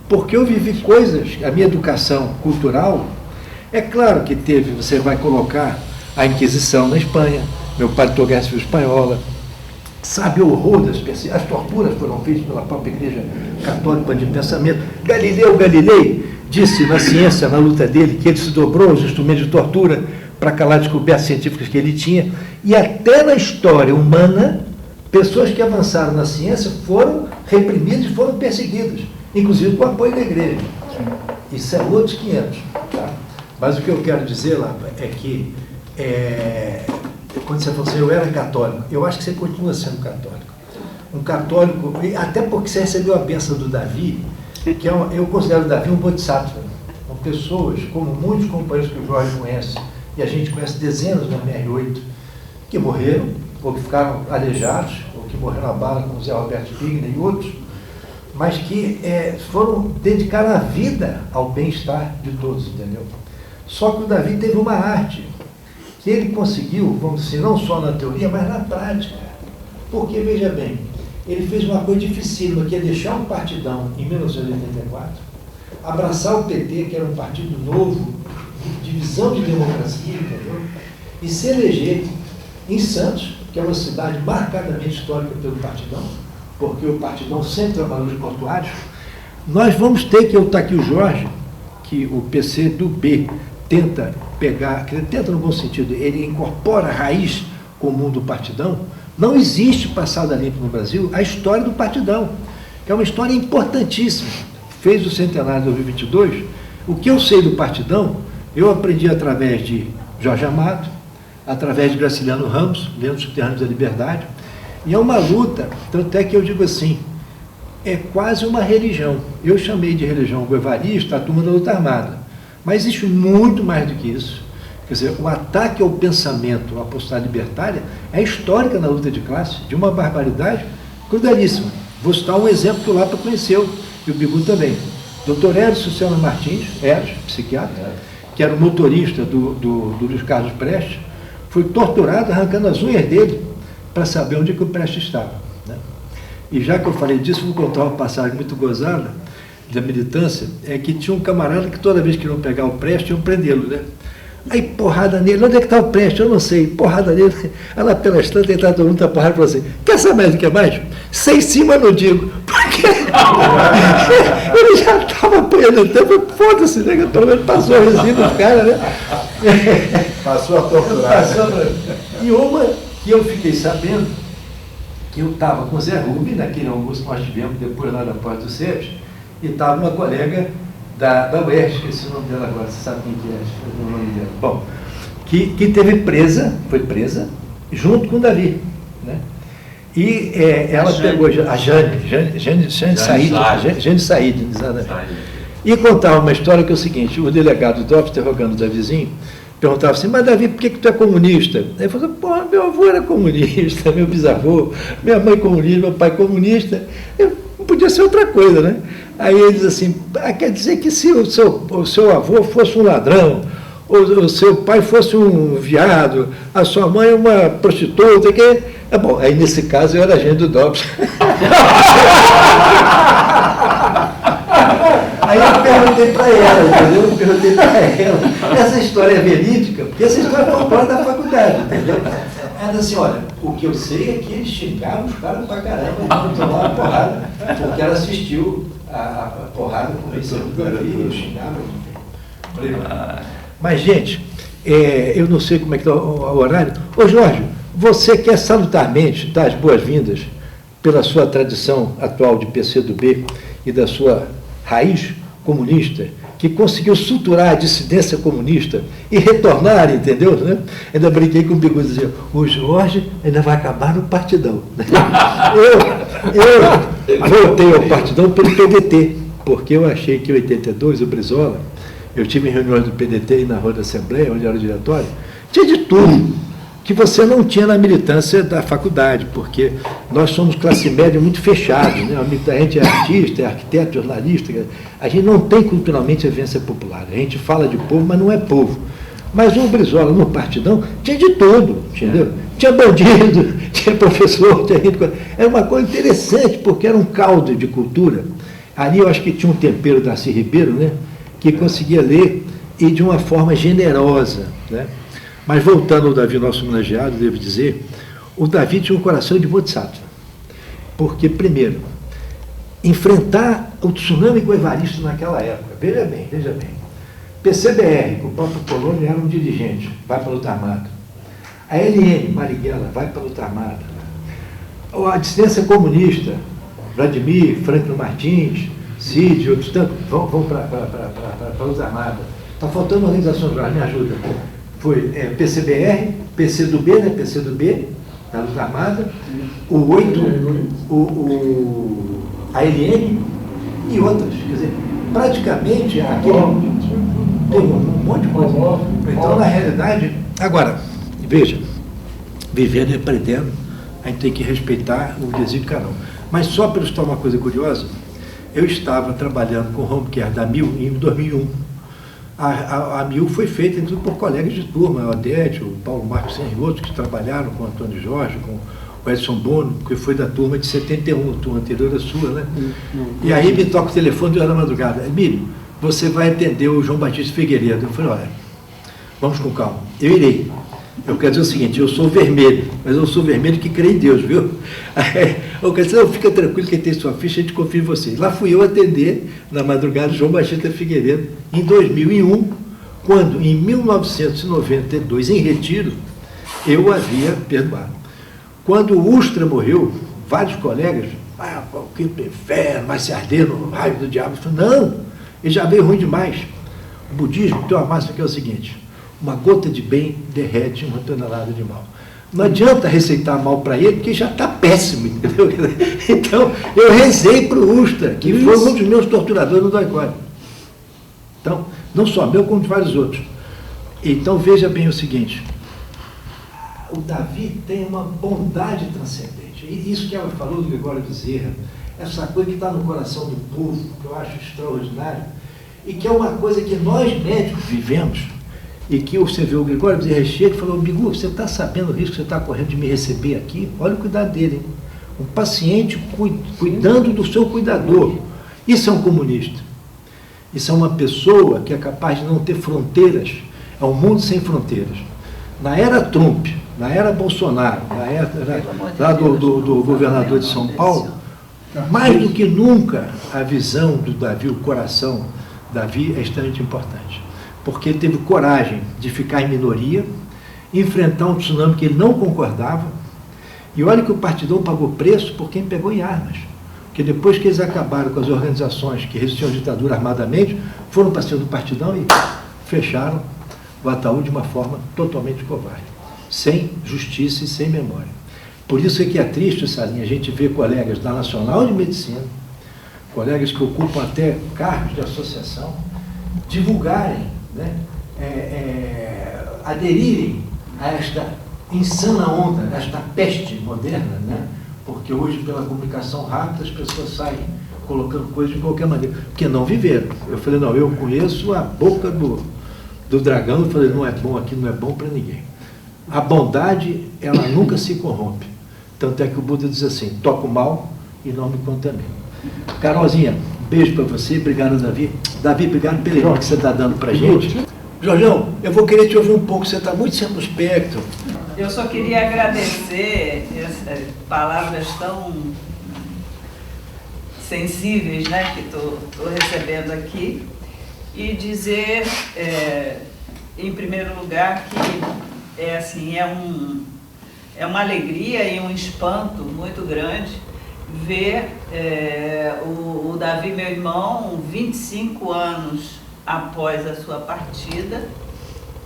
Porque eu vivi coisas, a minha educação cultural, é claro que teve, você vai colocar a Inquisição na Espanha, meu pai doutor Guerra Civil Espanhola, sabe o horror das pessoas, as torturas foram feitas pela própria Igreja Católica de pensamento. Galileu Galilei disse na ciência, na luta dele, que ele se dobrou aos instrumentos de tortura para calar descobertas científicas que ele tinha, e até na história humana, pessoas que avançaram na ciência foram reprimidas e foram perseguidas, inclusive com o apoio da igreja. Isso é outros 500. Tá? Mas o que eu quero dizer, Lapa, é que quando você falou assim, eu era católico, eu acho que você continua sendo católico. Um católico, até porque você recebeu a bênção do Davi, que eu considero o Davi um bodhisattva. São pessoas, como muitos companheiros que o Jorge conhece, e a gente conhece dezenas na MR8, que morreram, ou que ficaram aleijados, ou que morreram na bala com o Zé Roberto Spigner e outros, mas que dedicaram a vida ao bem-estar de todos, entendeu? Só que o Davi teve uma arte, que ele conseguiu, vamos dizer, não só na teoria, mas na prática. Porque, veja bem, ele fez uma coisa dificílima, que é deixar um partidão em 1984, abraçar o PT, que era um partido novo, de visão de democracia, entendeu? E se eleger em Santos, que é uma cidade marcadamente histórica pelo partidão, porque o partidão sempre trabalhou de portuários. Nós vamos ter que, está aqui o Jorge, que o PC do B tenta pegar, tenta no bom sentido, ele incorpora a raiz comum do partidão. Não existe passada limpa no Brasil a história do partidão, que é uma história importantíssima. Fez o centenário de 2022, o que eu sei do partidão, eu aprendi através de Jorge Amado, através de Graciliano Ramos, lendo Subterrâneos da Liberdade, e é uma luta, tanto é que eu digo assim, é quase uma religião. Eu chamei de religião guevarista a turma da luta armada, mas existe muito mais do que isso. Quer dizer, o ataque ao pensamento, à postura libertária, é histórica na luta de classe, de uma barbaridade crudelíssima. Vou citar um exemplo que o Lapa conheceu, e o Bigu também. Dr. Eros Sucena Martins, psiquiatra, que era o motorista do Luiz Carlos Prestes, foi torturado arrancando as unhas dele para saber onde que o Prestes estava, né? E já que eu falei disso, vou contar uma passagem muito gozada da militância, é que tinha um camarada que toda vez que iam pegar o Prestes, iam prendê-lo, né? Aí porrada nele, onde é que está o Prestes? Eu não sei, porrada nele, aí lá pelas tantas, ele está todo mundo, tá porrada e falou assim, quer saber do que é mais? Sei sim, mas não digo, porque ele já estava apanhando tempo, foda-se, né? Pelo menos passou a resina do cara, né? Passou a torturar. E uma que eu fiquei sabendo, que eu estava com o Zé Rubem, naquele almoço que nós tivemos depois lá da Porta do Sérgio, e estava uma colega da UERJ, esqueci o nome dela agora, você sabe quem que é, o nome dela. Bom, que teve presa, foi presa, junto com o Davi, né? E ela pegou a Jane Said, e contava uma história que é o seguinte, o delegado DOPS, interrogando o Davizinho, perguntava assim, mas Davi, por que tu é comunista? Ele falou, pô, meu avô era comunista, meu bisavô, minha mãe comunista, meu pai comunista, não podia ser outra coisa, né? Aí ele diz assim, quer dizer que se o seu avô fosse um ladrão, ou o seu pai fosse um viado, a sua mãe uma prostituta, que... bom, aí nesse caso eu era agente do DOPS. Aí eu perguntei perguntei para ela, entendeu? Eu perguntei para ela. Essa história é verídica, porque essa história foi fora da faculdade, entendeu? Ela disse assim, olha, o que eu sei é que eles xingavam os caras pra caramba, e tomavam porrada, porque ela assistiu a porrada com o vencedor do Davi, e xingava. Mas, gente, eu não sei como é que está o horário. Ô, Jorge, você quer salutarmente dar as boas-vindas pela sua tradição atual de PCdoB e da sua raiz comunista, que conseguiu suturar a dissidência comunista e retornar, entendeu? Né? Ainda brinquei com o Bigodes, dizia, o Jorge ainda vai acabar no Partidão. Eu voltei ao Partidão pelo PDT, porque eu achei que em 82, o Brizola, eu tive em reuniões do PDT e na Rua da Assembleia, onde era o diretório, tinha de tudo que você não tinha na militância da faculdade, porque nós somos classe média muito fechados, né? A gente é artista, é arquiteto, jornalista, a gente não tem culturalmente a vivência popular, a gente fala de povo, mas não é povo. Mas o Brizola, no Partidão, tinha de tudo, entendeu? Tinha bandido, tinha professor, tinha gente... Era uma coisa interessante, porque era um caldo de cultura. Ali eu acho que tinha um tempero da Darcy Ribeiro, né? Que conseguia ler e de uma forma generosa, né? Mas voltando ao Davi, nosso homenageado, devo dizer, o Davi tinha um coração de Bodhisattva. Porque, primeiro, enfrentar o tsunami com o Evaristo naquela época, veja bem, PCBR, com o próprio Polônia, era um dirigente, vai para a luta armada. A LN, Marighella, vai para a luta armada. A dissidência comunista, Vladimir, Franklin Martins, Cid, outros tantos, vão para a luta armada. Está faltando organizações, me ajuda. Foi PCBR, PCdoB, né? PCdoB, da luta armada, o 8, a LN e outras. Quer dizer, praticamente aquele tem um monte de coisa. Então, na realidade, agora, veja, vivendo e aprendendo, a gente tem que respeitar o desígnio de cada um. Mas só para ilustrar uma coisa curiosa, eu estava trabalhando com o home care da MIL em 2001. A MIL foi feita inclusive por colegas de turma, o Odete, o Paulo Marcos e outros que trabalharam com o Antônio Jorge, com o Edson Bono, que foi da turma de 71, a turma anterior à sua, né? E aí me toca o telefone de hora da madrugada. Emílio, você vai atender o João Batista Figueiredo. Eu falei, olha, vamos com calma, eu irei. Eu quero dizer o seguinte, eu sou vermelho, mas eu sou vermelho que crê em Deus, viu? Eu quero dizer, fica tranquilo que tem sua ficha, a gente confia em você. Lá fui eu atender, na madrugada, João Batista Figueiredo, em 2001, quando, em 1992, em Retiro, eu havia perdoado. Quando o Ustra morreu, vários colegas, que inferno, vai se arder no raio do diabo. Eu falei, não, ele já veio ruim demais. O budismo tem uma máxima que é o seguinte, uma gota de bem derrete uma tonelada de mal. Não adianta receitar mal para ele, porque já está péssimo, entendeu? Então, eu rezei para o Ustra, que foi um dos meus torturadores no DOI-CORE. Então, não só meu, como de vários outros. Então, veja bem o seguinte, o Davi tem uma bondade transcendente. E isso que ela falou do Gregório Bezerra, essa coisa que está no coração do povo, que eu acho extraordinário, e que é uma coisa que nós médicos vivemos, e que você vê o Gregório Bezerra chega e falou, Bigu, você está sabendo o risco que você está correndo de me receber aqui? Olha o cuidado dele, hein? Um paciente cuidando do seu cuidador. Isso é um comunista. Isso é uma pessoa que é capaz de não ter fronteiras. É um mundo sem fronteiras. Na era Trump, na era Bolsonaro, na era lá do governador de São Paulo, mais do que nunca a visão do Davi, o coração Davi é extremamente importante. Porque ele teve coragem de ficar em minoria, enfrentar um tsunami que ele não concordava, e olha que o Partidão pagou preço por quem pegou em armas. Porque depois que eles acabaram com as organizações que resistiam à ditadura armadamente, foram para cima do Partidão e fecharam o Ataú de uma forma totalmente covarde, sem justiça e sem memória. Por isso é que é triste, Salinha, a gente vê colegas da Nacional de Medicina, colegas que ocupam até cargos de associação, divulgarem, né, aderirem a esta insana onda, a esta peste moderna, né? Porque hoje, pela comunicação rápida, as pessoas saem colocando coisas de qualquer maneira, porque não viveram. Eu falei, não, eu conheço a boca do dragão, eu falei, não é bom aqui, não é bom para ninguém. A bondade, ela nunca se corrompe. Tanto é que o Buda diz assim, toco mal e não me contamino. Carolzinha, Beijo para você, obrigado, Davi. Davi, obrigado pela ideia que você está dando para a gente. Jorjão, eu vou querer te ouvir um pouco, você está muito circunspecto. Eu só queria agradecer essas palavras tão sensíveis, né, que estou recebendo aqui, e dizer, em primeiro lugar, que é uma alegria e um espanto muito grande ver o Davi, meu irmão, 25 anos após a sua partida,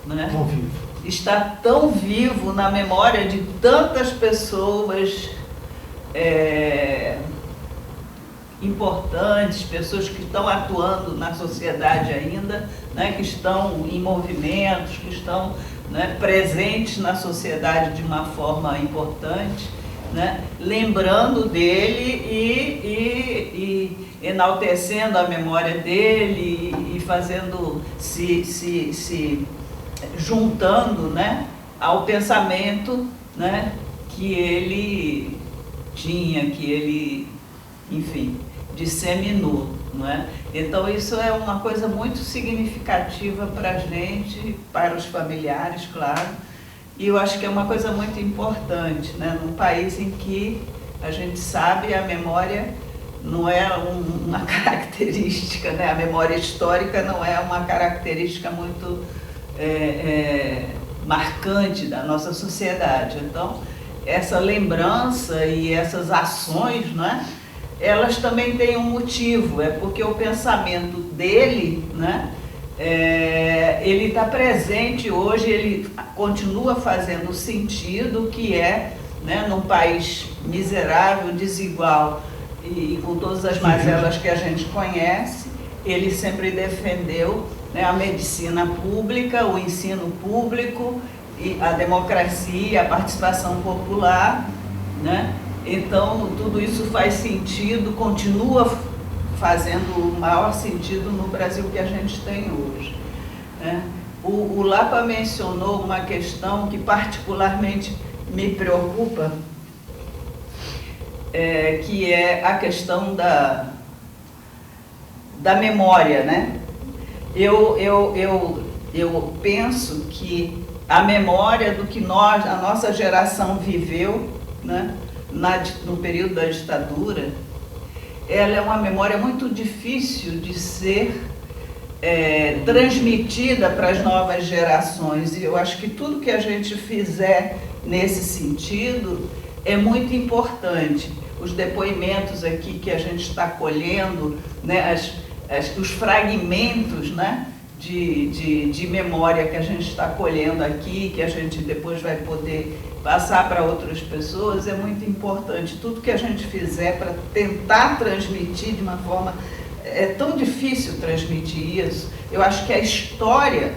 né? Tão vivo. Está tão vivo na memória de tantas pessoas importantes, pessoas que estão atuando na sociedade ainda, né? Que estão em movimentos, que estão, né, presentes na sociedade de uma forma importante, né? Lembrando dele e enaltecendo a memória dele e fazendo, se juntando, né, ao pensamento, né, que ele tinha, que ele, enfim, disseminou, não é? Então isso é uma coisa muito significativa para a gente, para os familiares, claro, e eu acho que é uma coisa muito importante, né, num país em que a gente sabe a memória não é uma característica, né, a memória histórica não é uma característica muito marcante da nossa sociedade. Então, essa lembrança e essas ações, né, elas também têm um motivo, é porque o pensamento dele, né, ele está presente hoje, ele continua fazendo sentido, que é, né, num país miserável, desigual e com todas as mazelas que a gente conhece, ele sempre defendeu, né, a medicina pública, o ensino público, e a democracia, a participação popular, né? Então, tudo isso faz sentido, continua fazendo o maior sentido no Brasil que a gente tem hoje, né? O Lapa mencionou uma questão que particularmente me preocupa, que é a questão da memória, né? Eu penso que a memória do que a nossa geração viveu, né, no período da ditadura, ela é uma memória muito difícil de ser transmitida para as novas gerações. E eu acho que tudo que a gente fizer nesse sentido é muito importante. Os depoimentos aqui que a gente está colhendo, né, os fragmentos, né, de memória que a gente está colhendo aqui, que a gente depois vai poder passar para outras pessoas, é muito importante. Tudo que a gente fizer para tentar transmitir de uma forma... É tão difícil transmitir isso. Eu acho que a história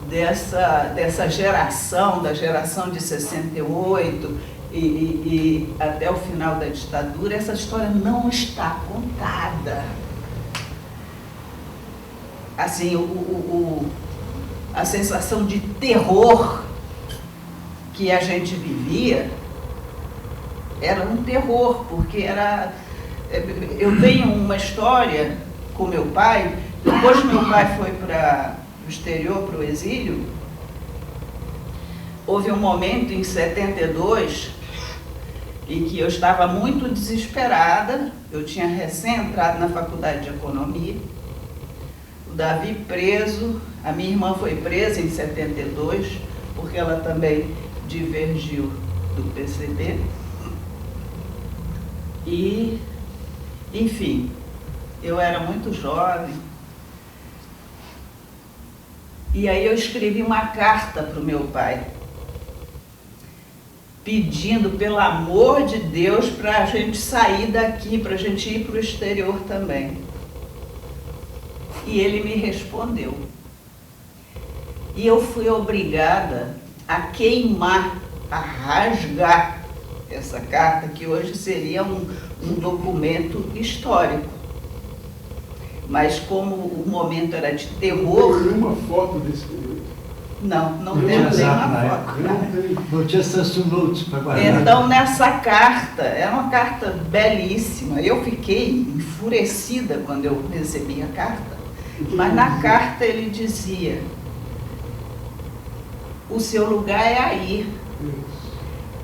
dessa geração, da geração de 68 e até o final da ditadura, essa história não está contada. Assim, a sensação de terror que a gente vivia era um terror, porque eu tenho uma história com meu pai. Depois que meu pai foi para o exterior, para o exílio, houve um momento em 72 em que eu estava muito desesperada. Eu tinha recém entrado na faculdade de economia, o Davi preso, a minha irmã foi presa em 72, porque ela também divergiu do PCB. E, enfim, eu era muito jovem. E aí eu escrevi uma carta para o meu pai, pedindo, pelo amor de Deus, para a gente sair daqui, para a gente ir para o exterior também. E ele me respondeu. E eu fui obrigada a queimar, a rasgar essa carta, que hoje seria um documento histórico. Mas como o momento era de terror... Eu vi uma foto desse período. Não Não tinha temos Zap nenhuma na foto. época. Não tinha Samsung Notes para guardar. Então, nessa carta, é uma carta belíssima. Eu fiquei enfurecida quando eu recebi a carta, mas na carta ele dizia: o seu lugar é aí.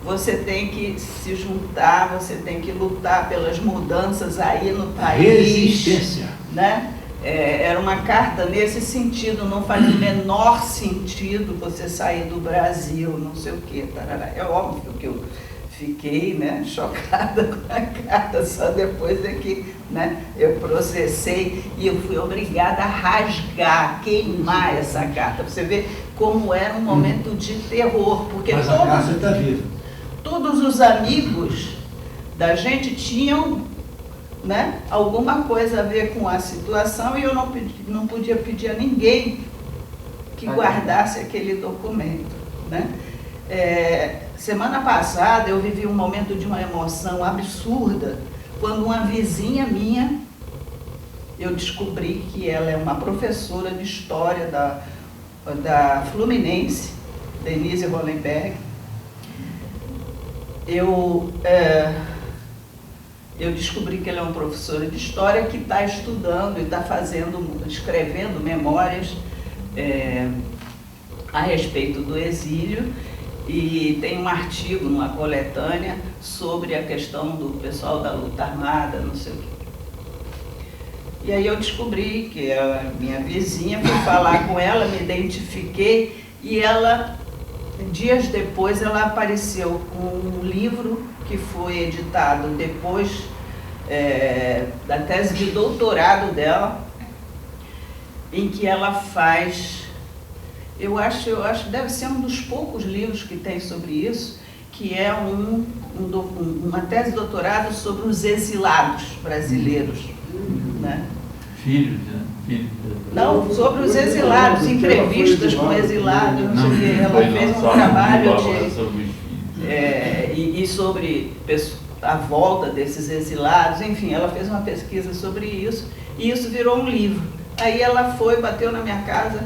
Você tem que se juntar, você tem que lutar pelas mudanças aí no país. Resistência. Né? Era uma carta nesse sentido, não faz o menor sentido você sair do Brasil, não sei o quê. Tarará. É óbvio que eu fiquei, né, chocada com a carta, só depois é que, né, eu processei e eu fui obrigada a rasgar, queimar essa carta. Você vê como era um momento de terror, porque Mas a carta está viva. todos os amigos da gente tinham, né, alguma coisa a ver com a situação e eu não podia pedir a ninguém que guardasse aquele documento, né? Semana passada eu vivi um momento de uma emoção absurda quando uma vizinha minha, eu descobri que ela é uma professora de história da Fluminense, Denise Hollenberg. Eu descobri que ela é uma professora de história que está estudando e está escrevendo memórias a respeito do exílio, e tem um artigo numa coletânea sobre a questão do pessoal da luta armada, não sei o quê. E aí eu descobri que ela é minha vizinha, fui falar com ela, me identifiquei, e ela, dias depois, ela apareceu com um livro que foi editado depois da tese de doutorado dela, em que ela faz, eu acho que deve ser um dos poucos livros que tem sobre isso, que é uma tese de doutorado sobre os exilados brasileiros, né? Filhos, né? Filhos. Não, sobre os exilados, entrevistas com exilados, não sei o quê. Ela fez um trabalho e sobre a volta desses exilados, enfim, ela fez uma pesquisa sobre isso, e isso virou um livro. Aí ela foi, bateu na minha casa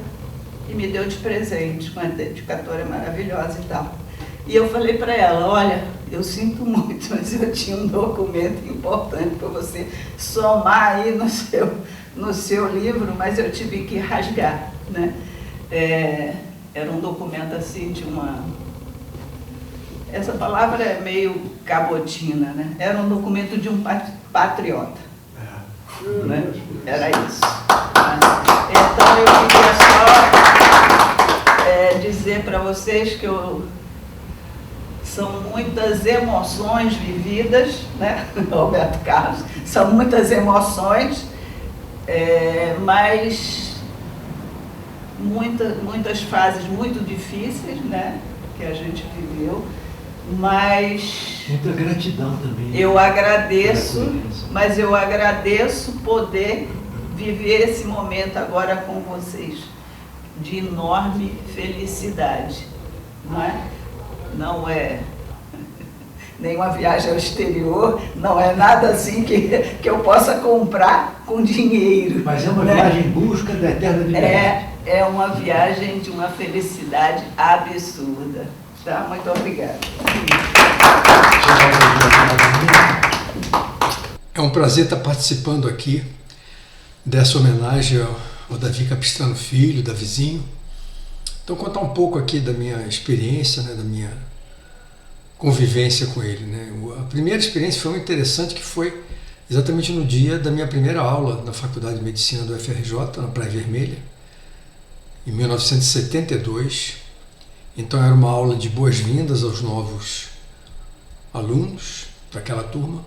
e me deu de presente, com uma dedicatória maravilhosa e tal. E eu falei para ela: olha, eu sinto muito, mas eu tinha um documento importante para você somar aí no seu livro, mas eu tive que rasgar, né? Era um documento assim de uma... Essa palavra é meio cabotina, né? Era um documento de um patriota, né? Era isso. Então eu queria só dizer para vocês que são muitas emoções vividas, né? Roberto Carlos, são muitas emoções, mas muitas fases muito difíceis, né? Que a gente viveu, mas muita gratidão também. Eu agradeço, mas eu agradeço poder viver esse momento agora com vocês, de enorme felicidade, não é? Não é nenhuma viagem ao exterior, não é nada assim que eu possa comprar com dinheiro. Mas é uma, né, viagem em busca da eterna liberdade. É uma viagem de uma felicidade absurda. Tá? Muito obrigada. É um prazer estar participando aqui dessa homenagem ao Davi Capistrano Filho, da Vizinho. Então, contar um pouco aqui da minha experiência, né, da minha convivência com ele, né. A primeira experiência foi muito interessante, que foi exatamente no dia da minha primeira aula na Faculdade de Medicina do FRJ, na Praia Vermelha, em 1972. Então era uma aula de boas-vindas aos novos alunos daquela turma,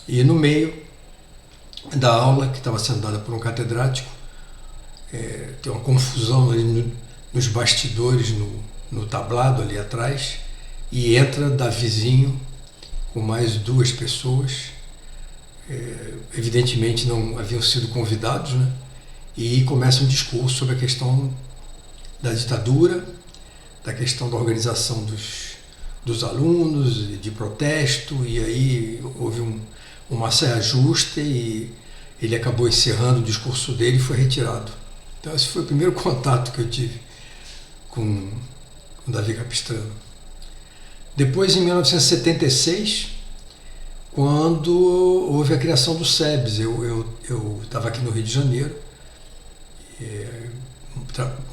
e no meio da aula, que estava sendo dada por um catedrático, tem uma confusão ali nos bastidores, no tablado ali atrás, e entra Davizinho com mais 2 pessoas, evidentemente não haviam sido convidados, né? E começa um discurso sobre a questão da ditadura, da questão da organização dos alunos, de protesto, e aí houve uma saia justa e ele acabou encerrando o discurso dele e foi retirado. Então esse foi o primeiro contato que eu tive com o Davi Capistrano. Depois, em 1976, quando houve a criação do SEBS, eu estava aqui no Rio de Janeiro,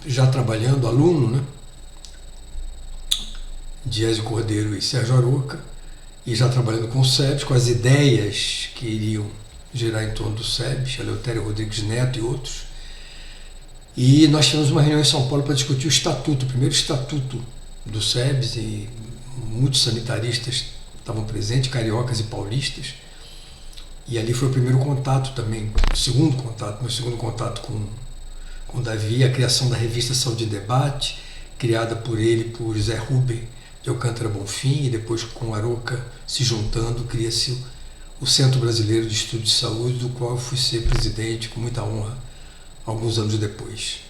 já trabalhando, aluno, né, de Ézio Cordeiro e Sérgio Aroca, e já trabalhando com o SEBS, com as ideias que iriam girar em torno do SEBS, Eleutério Rodrigues Neto e outros. E nós tivemos uma reunião em São Paulo para discutir o estatuto, o primeiro estatuto do SEBS, e muitos sanitaristas estavam presentes, cariocas e paulistas, e ali foi o primeiro contato também, meu segundo contato com o Davi, a criação da revista Saúde em Debate, criada por ele, por José Rubem de Alcântara Bonfim, e depois com Aroca se juntando, cria-se o Centro Brasileiro de Estudo de Saúde, do qual eu fui ser presidente com muita honra alguns anos depois.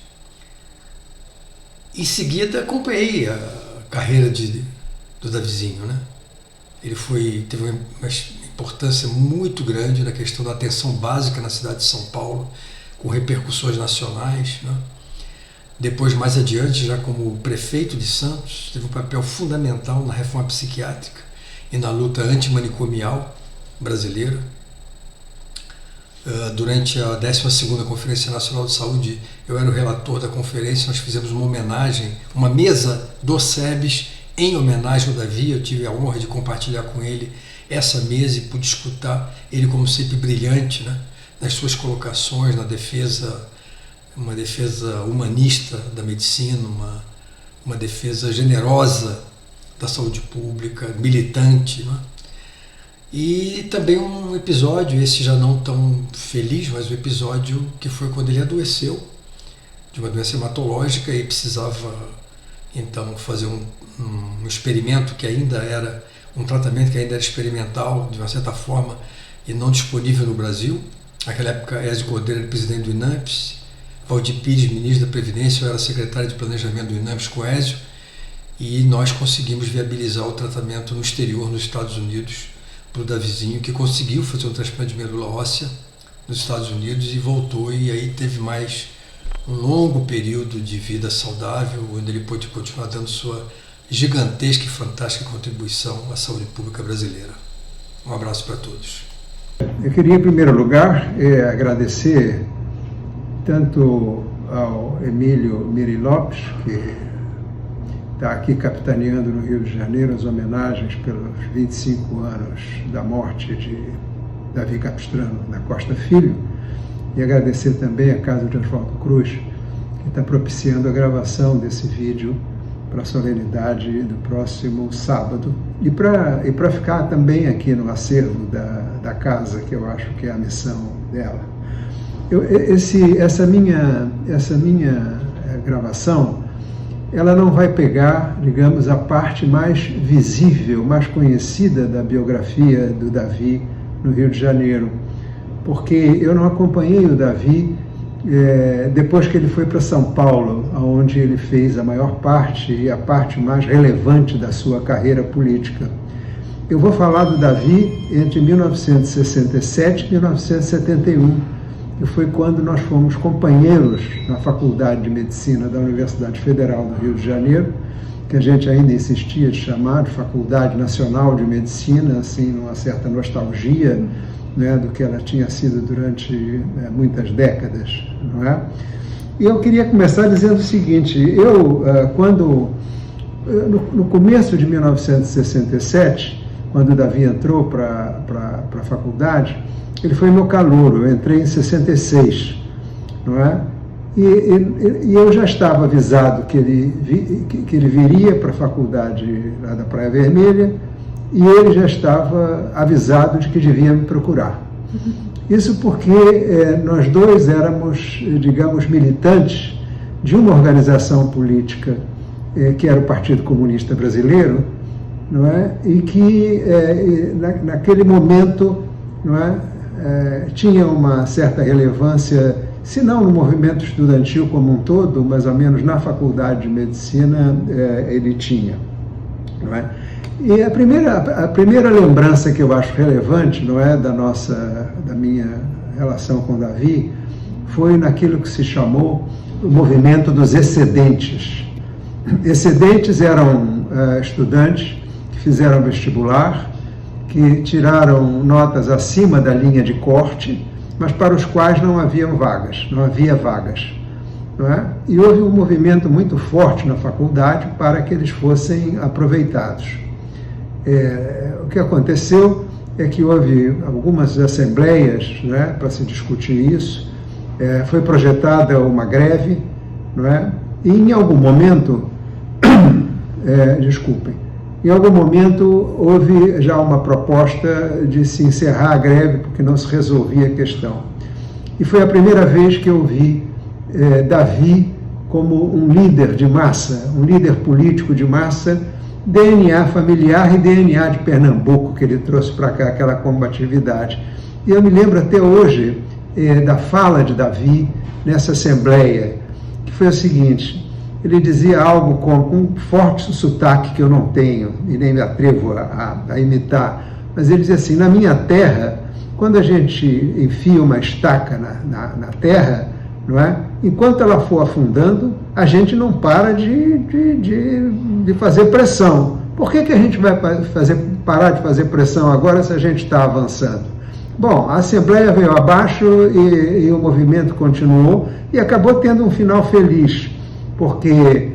Em seguida, acompanhei a carreira do Davizinho, né? Ele teve uma importância muito grande na questão da atenção básica na cidade de São Paulo, com repercussões nacionais, né? Depois, mais adiante, já como prefeito de Santos, teve um papel fundamental na reforma psiquiátrica e na luta antimanicomial brasileira. Durante a 12ª Conferência Nacional de Saúde, eu era o relator da conferência, nós fizemos uma homenagem, uma mesa do SEBS em homenagem ao Davi. Eu tive a honra de compartilhar com ele essa mesa e pude escutar ele, como sempre, brilhante, né, nas suas colocações, na defesa, uma defesa humanista da medicina, uma defesa generosa da saúde pública, militante, né? E também um episódio, esse já não tão feliz, mas um episódio que foi quando ele adoeceu de uma doença hematológica e precisava então fazer um experimento que ainda era um tratamento que ainda era experimental, de uma certa forma, e não disponível no Brasil. Naquela época, Ézio Cordeiro era presidente do INAMPS, Valdir Pires, ministro da Previdência, eu era secretário de Planejamento do INAMPS com Ézio, e nós conseguimos viabilizar o tratamento no exterior, nos Estados Unidos, para o Davizinho, que conseguiu fazer um transplante de medula óssea nos Estados Unidos e voltou, e aí teve mais um longo período de vida saudável, onde ele pôde continuar dando sua gigantesca e fantástica contribuição à saúde pública brasileira. Um abraço para todos. Eu queria, em primeiro lugar, agradecer tanto ao Emílio Miri Lopes, que está aqui capitaneando no Rio de Janeiro as homenagens pelos 25 anos da morte de Davi Capistrano da Costa Filho, e agradecer também a Casa de Oswaldo Cruz, que está propiciando a gravação desse vídeo para a solenidade do próximo sábado, e para ficar também aqui no acervo da casa, que eu acho que é a missão dela. Essa minha gravação, ela não vai pegar, digamos, a parte mais visível, mais conhecida da biografia do Davi no Rio de Janeiro, porque eu não acompanhei o Davi depois que ele foi para São Paulo, onde ele fez a maior parte e a parte mais relevante da sua carreira política. Eu vou falar do Davi entre 1967 e 1971, que foi quando nós fomos companheiros na Faculdade de Medicina da Universidade Federal do Rio de Janeiro, que a gente ainda insistia de chamar de Faculdade Nacional de Medicina, assim, numa certa nostalgia, né, do que ela tinha sido durante muitas décadas, não é? E eu queria começar dizendo o seguinte: no começo de 1967, quando o Davi entrou para a faculdade, ele foi meu calouro. Eu entrei em 66, não é? E eu já estava avisado que ele viria para a faculdade lá da Praia Vermelha, e ele já estava avisado de que devia me procurar. Isso porque nós dois éramos, digamos, militantes de uma organização política que era o Partido Comunista Brasileiro, não é? E que naquele momento, não é, tinha uma certa relevância, se não no movimento estudantil como um todo, mas ao menos na Faculdade de Medicina ele tinha, não é? E a primeira lembrança que eu acho relevante, não é, da minha relação com o Davi, foi naquilo que se chamou o movimento dos excedentes, Excedentes eram estudantes que fizeram vestibular, que tiraram notas acima da linha de corte, mas para os quais não havia vagas. Não é? E houve um movimento muito forte na faculdade para que eles fossem aproveitados. O que aconteceu é que houve algumas assembleias, não é, para se discutir isso, foi projetada uma greve, não é? E em algum momento, em algum momento houve já uma proposta de se encerrar a greve porque não se resolvia a questão. E foi a primeira vez que eu vi Davi como um líder de massa, um líder político de massa, DNA familiar e DNA de Pernambuco, que ele trouxe para cá, aquela combatividade. E eu me lembro até hoje da fala de Davi nessa assembleia, que foi o seguinte: ele dizia algo com um forte sotaque que eu não tenho e nem me atrevo a imitar, mas ele dizia assim: na minha terra, quando a gente enfia uma estaca na terra, não é? Enquanto ela for afundando, a gente não para de fazer pressão. Por que a gente vai parar de fazer pressão agora se a gente está avançando? Bom, a Assembleia veio abaixo e o movimento continuou e acabou tendo um final feliz, porque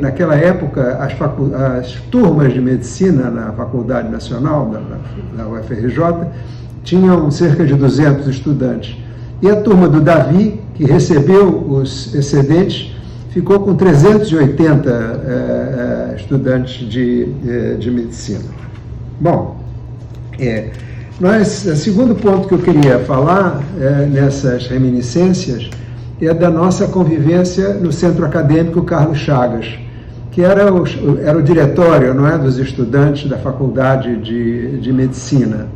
naquela época as turmas de medicina na Faculdade Nacional, da UFRJ, tinham cerca de 200 estudantes. E a turma do Davi, que recebeu os excedentes, ficou com 380 estudantes de medicina. Bom, o segundo ponto que eu queria falar nessas reminiscências é da nossa convivência no Centro Acadêmico Carlos Chagas, que era o diretório, não é, dos estudantes da Faculdade de Medicina.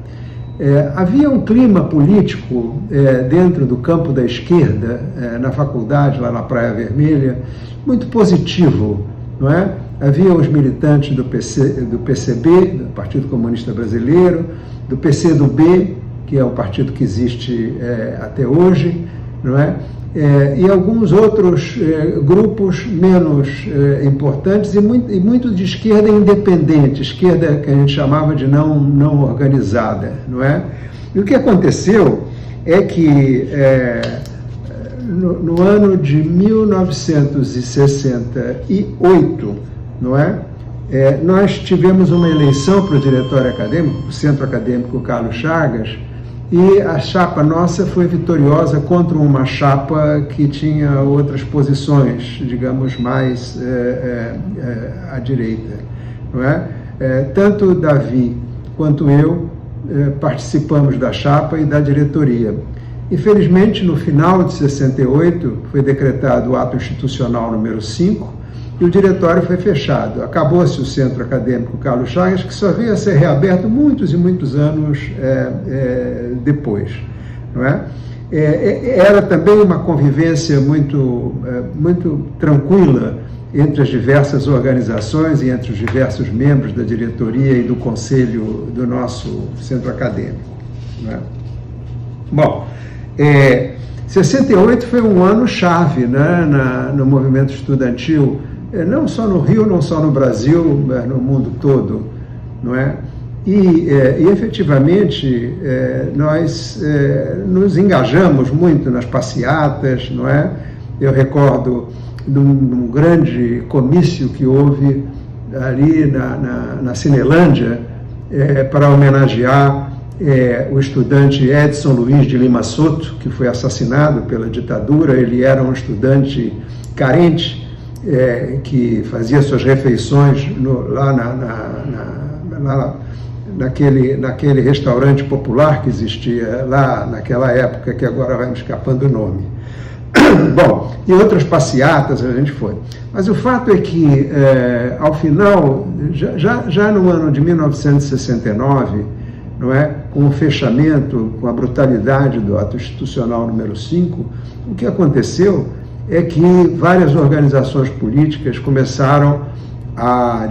Havia um clima político dentro do campo da esquerda, na faculdade, lá na Praia Vermelha, muito positivo, não é? Havia os militantes do PCB, do Partido Comunista Brasileiro, do PCdoB, que é um partido que existe até hoje, não é? E alguns outros grupos menos importantes e muito de esquerda independente, esquerda que a gente chamava de não organizada, não é? E o que aconteceu é que no ano de 1968, não é? Nós tivemos uma eleição para o diretório acadêmico, o Centro Acadêmico Carlos Chagas, e a chapa nossa foi vitoriosa contra uma chapa que tinha outras posições, digamos, mais à direita, não é? Tanto Davi quanto eu participamos da chapa e da diretoria. Infelizmente, no final de 68, foi decretado o ato institucional número 5, e o diretório foi fechado. Acabou-se o Centro Acadêmico Carlos Chagas, que só veio a ser reaberto muitos e muitos anos depois, não é? Era também uma convivência muito tranquila entre as diversas organizações e entre os diversos membros da diretoria e do conselho do nosso centro acadêmico, não é? Bom, 68 foi um ano chave, né, no movimento estudantil, não só no Rio, não só no Brasil, mas no mundo todo, não é? E efetivamente, nós nos engajamos muito nas passeatas, não é? Eu recordo de um grande comício que houve ali na Cinelândia, para homenagear o estudante Edson Luiz de Lima Soto, que foi assassinado pela ditadura. Ele era um estudante carente, que fazia suas refeições naquele restaurante popular que existia lá naquela época, que agora vai me escapando o nome. Bom, e outras passeatas a gente foi. Mas o fato é que, ao final, já no ano de 1969, não é, com o fechamento, com a brutalidade do ato institucional número 5, o que aconteceu é que várias organizações políticas começaram a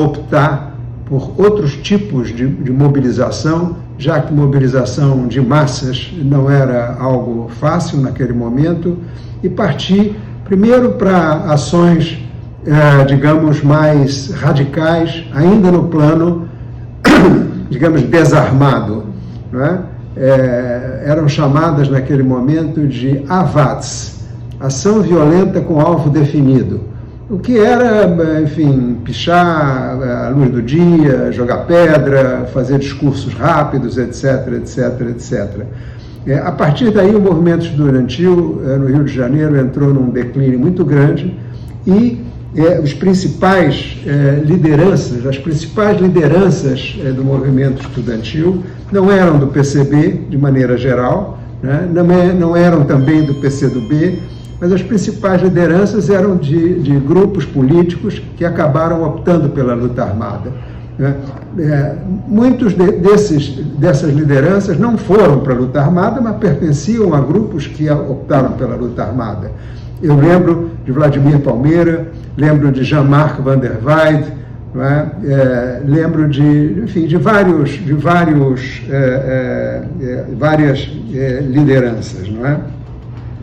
optar por outros tipos de mobilização, já que mobilização de massas não era algo fácil naquele momento, e partir Primeiro, para ações, digamos, mais radicais, ainda no plano, digamos, desarmado, não é? Eram chamadas naquele momento de AVATs, ação violenta com alvo definido, o que era, enfim, pichar a luz do dia, jogar pedra, fazer discursos rápidos, etc, etc, etc. A partir daí, o movimento estudantil no Rio de Janeiro entrou num declínio muito grande e as principais lideranças do movimento estudantil não eram do PCB, de maneira geral, né? Não eram também do PCdoB, mas as principais lideranças eram de grupos políticos que acabaram optando pela luta armada. Muitos dessas lideranças não foram para a luta armada, mas pertenciam a grupos que optaram pela luta armada. Eu lembro de Vladimir Palmeira, lembro de Jean-Marc Van der Weyde, lembro de várias lideranças, não é?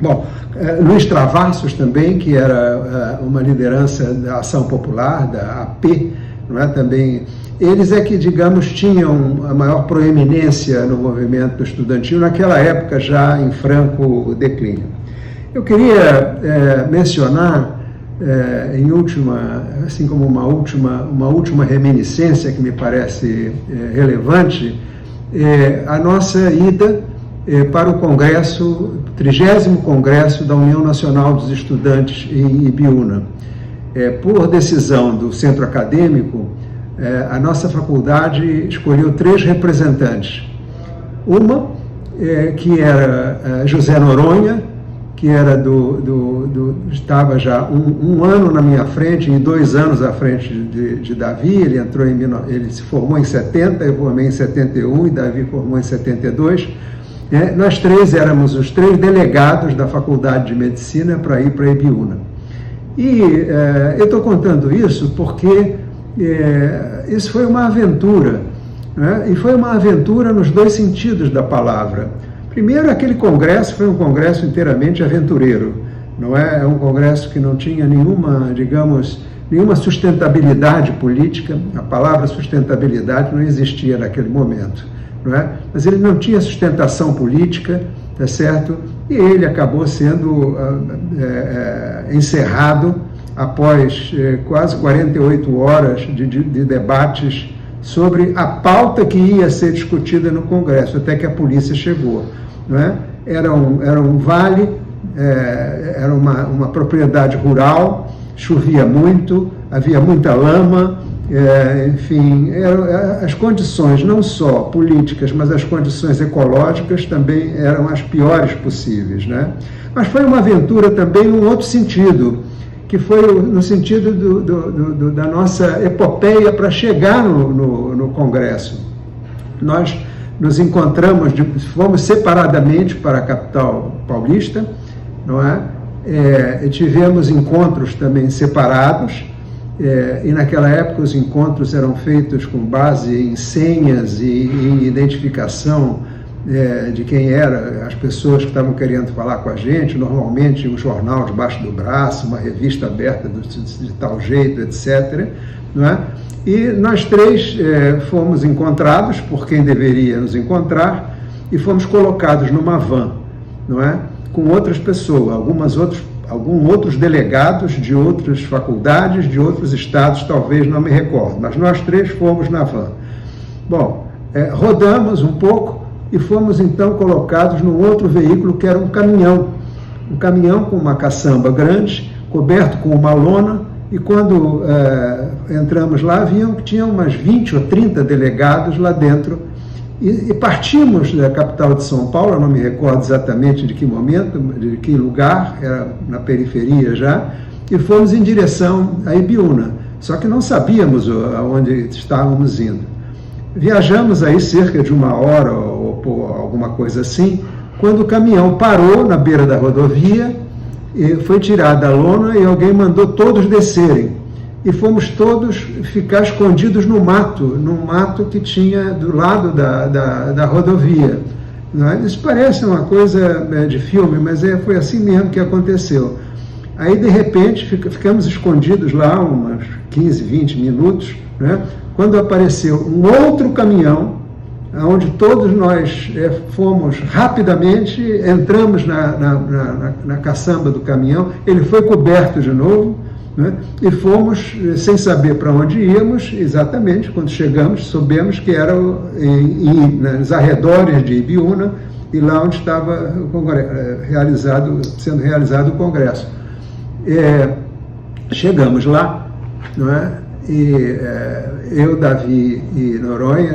Bom, Luiz Travassos também, que era uma liderança da Ação Popular, da AP, não é? Também, eles é que, digamos, tinham a maior proeminência no movimento estudantil, naquela época já em franco declínio. Eu queria mencionar, em última, assim como uma última reminiscência que me parece relevante, a nossa ida para o Congresso, 30º Congresso da União Nacional dos Estudantes em Ibiúna. Por decisão do centro acadêmico, a nossa faculdade escolheu 3 representantes. Uma, que era José Noronha, que era estava já um ano na minha frente e 2 anos à frente de Davi. Ele se formou em 70, eu formei em 71 e Davi formou em 72. Nós 3 éramos os 3 delegados da Faculdade de Medicina para ir para Ibiúna. E eu estou contando isso porque isso foi uma aventura, né? E foi uma aventura nos 2 sentidos da palavra. Primeiro, aquele congresso foi um congresso inteiramente aventureiro, não é? É um congresso que não tinha nenhuma sustentabilidade política. A palavra sustentabilidade não existia naquele momento, não é? Mas ele não tinha sustentação política, tá certo? E ele acabou sendo encerrado após quase 48 horas de debates sobre a pauta que ia ser discutida no Congresso, até que a polícia chegou, não é? Era um vale, era uma propriedade rural, chovia muito, havia muita lama, enfim, as condições não só políticas, mas as condições ecológicas também eram as piores possíveis, né? Mas foi uma aventura também num outro sentido, que foi no sentido da nossa epopeia para chegar no Congresso. Nós nos encontramos, fomos separadamente para a capital paulista, não é? E tivemos encontros também separados, e naquela época os encontros eram feitos com base em senhas e em identificação de quem eram as pessoas que estavam querendo falar com a gente, normalmente um jornal debaixo do braço, uma revista aberta de tal jeito, etc. Não é? E nós 3 fomos encontrados por quem deveria nos encontrar e fomos colocados numa van, não é? Com outras pessoas, alguns outros delegados de outras faculdades, de outros estados, talvez não me recordo, mas nós 3 fomos na van. Bom, rodamos um pouco e fomos então colocados num outro veículo que era um caminhão com uma caçamba grande, coberto com uma lona, e quando entramos lá, viam que tinha umas 20 ou 30 delegados lá dentro, e partimos da capital de São Paulo, eu não me recordo exatamente de que momento, de que lugar, era na periferia já, e fomos em direção a Ibiúna, só que não sabíamos aonde estávamos indo. Viajamos aí cerca de 1 hora ou alguma coisa assim, quando o caminhão parou na beira da rodovia, e foi tirada a lona e alguém mandou todos descerem. E fomos todos ficar escondidos num mato que tinha do lado da rodovia. Isso parece uma coisa de filme, mas foi assim mesmo que aconteceu. Aí, de repente, ficamos escondidos lá uns 15, 20 minutos, né? Quando apareceu um outro caminhão, onde todos nós fomos rapidamente, entramos na caçamba do caminhão, ele foi coberto de novo, né? E fomos, sem saber para onde íamos, exatamente, quando chegamos, soubemos que era nos arredores de Ibiúna, e lá onde estava sendo realizado o congresso. Chegamos lá, não é? E eu, Davi e Noronha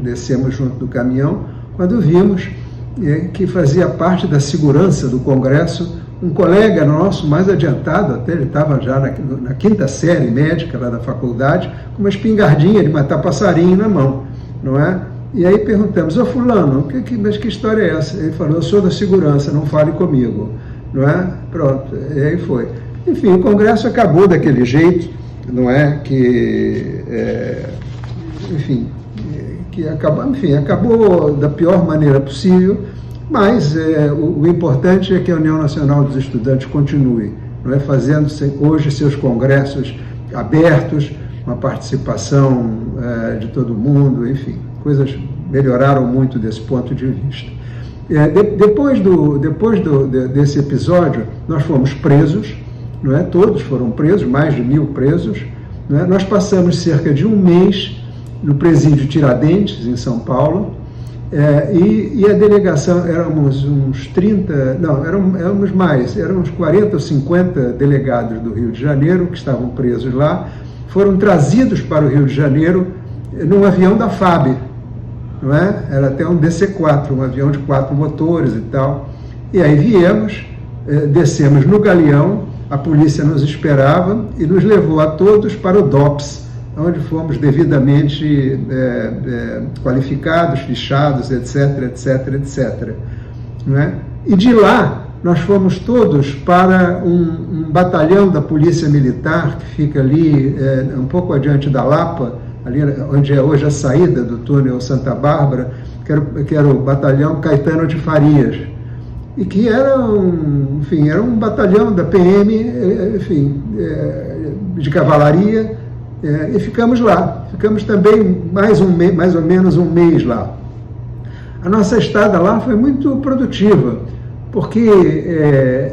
descemos junto do caminhão, quando vimos que fazia parte da segurança do congresso um colega nosso, mais adiantado até, ele estava já na 5ª série médica lá da faculdade, com uma espingardinha de matar passarinho na mão, não é? E aí perguntamos: ô fulano, mas que história é essa? Ele falou: eu sou da segurança, não fale comigo, não é? Pronto, e aí foi. Enfim, o congresso acabou daquele jeito, não é? Acabou da pior maneira possível, mas o importante é que a União Nacional dos Estudantes continue, não é? Fazendo hoje seus congressos abertos, uma participação de todo mundo, enfim, coisas melhoraram muito desse ponto de vista. Depois desse episódio, nós fomos presos, não é? Todos foram presos, mais de 1000 presos, não é? Nós passamos cerca de um mês no presídio Tiradentes, em São Paulo, e a delegação, éramos uns 30, não, éramos mais, eram uns 40 ou 50 delegados do Rio de Janeiro que estavam presos lá, foram trazidos para o Rio de Janeiro num avião da FAB, não é? Era até um DC-4, um avião de 4 motores e tal. E aí viemos, descemos no Galeão, a polícia nos esperava e nos levou a todos para o DOPS, onde fomos devidamente qualificados, fichados, etc, etc, etc. Não é? E de lá, nós fomos todos para um batalhão da Polícia Militar, que fica ali um pouco adiante da Lapa, ali onde é hoje a saída do túnel Santa Bárbara, que era o batalhão Caetano de Farias, e que era um batalhão da PM, de cavalaria, e ficamos lá. Ficamos também mais ou menos um mês lá. A nossa estada lá foi muito produtiva, porque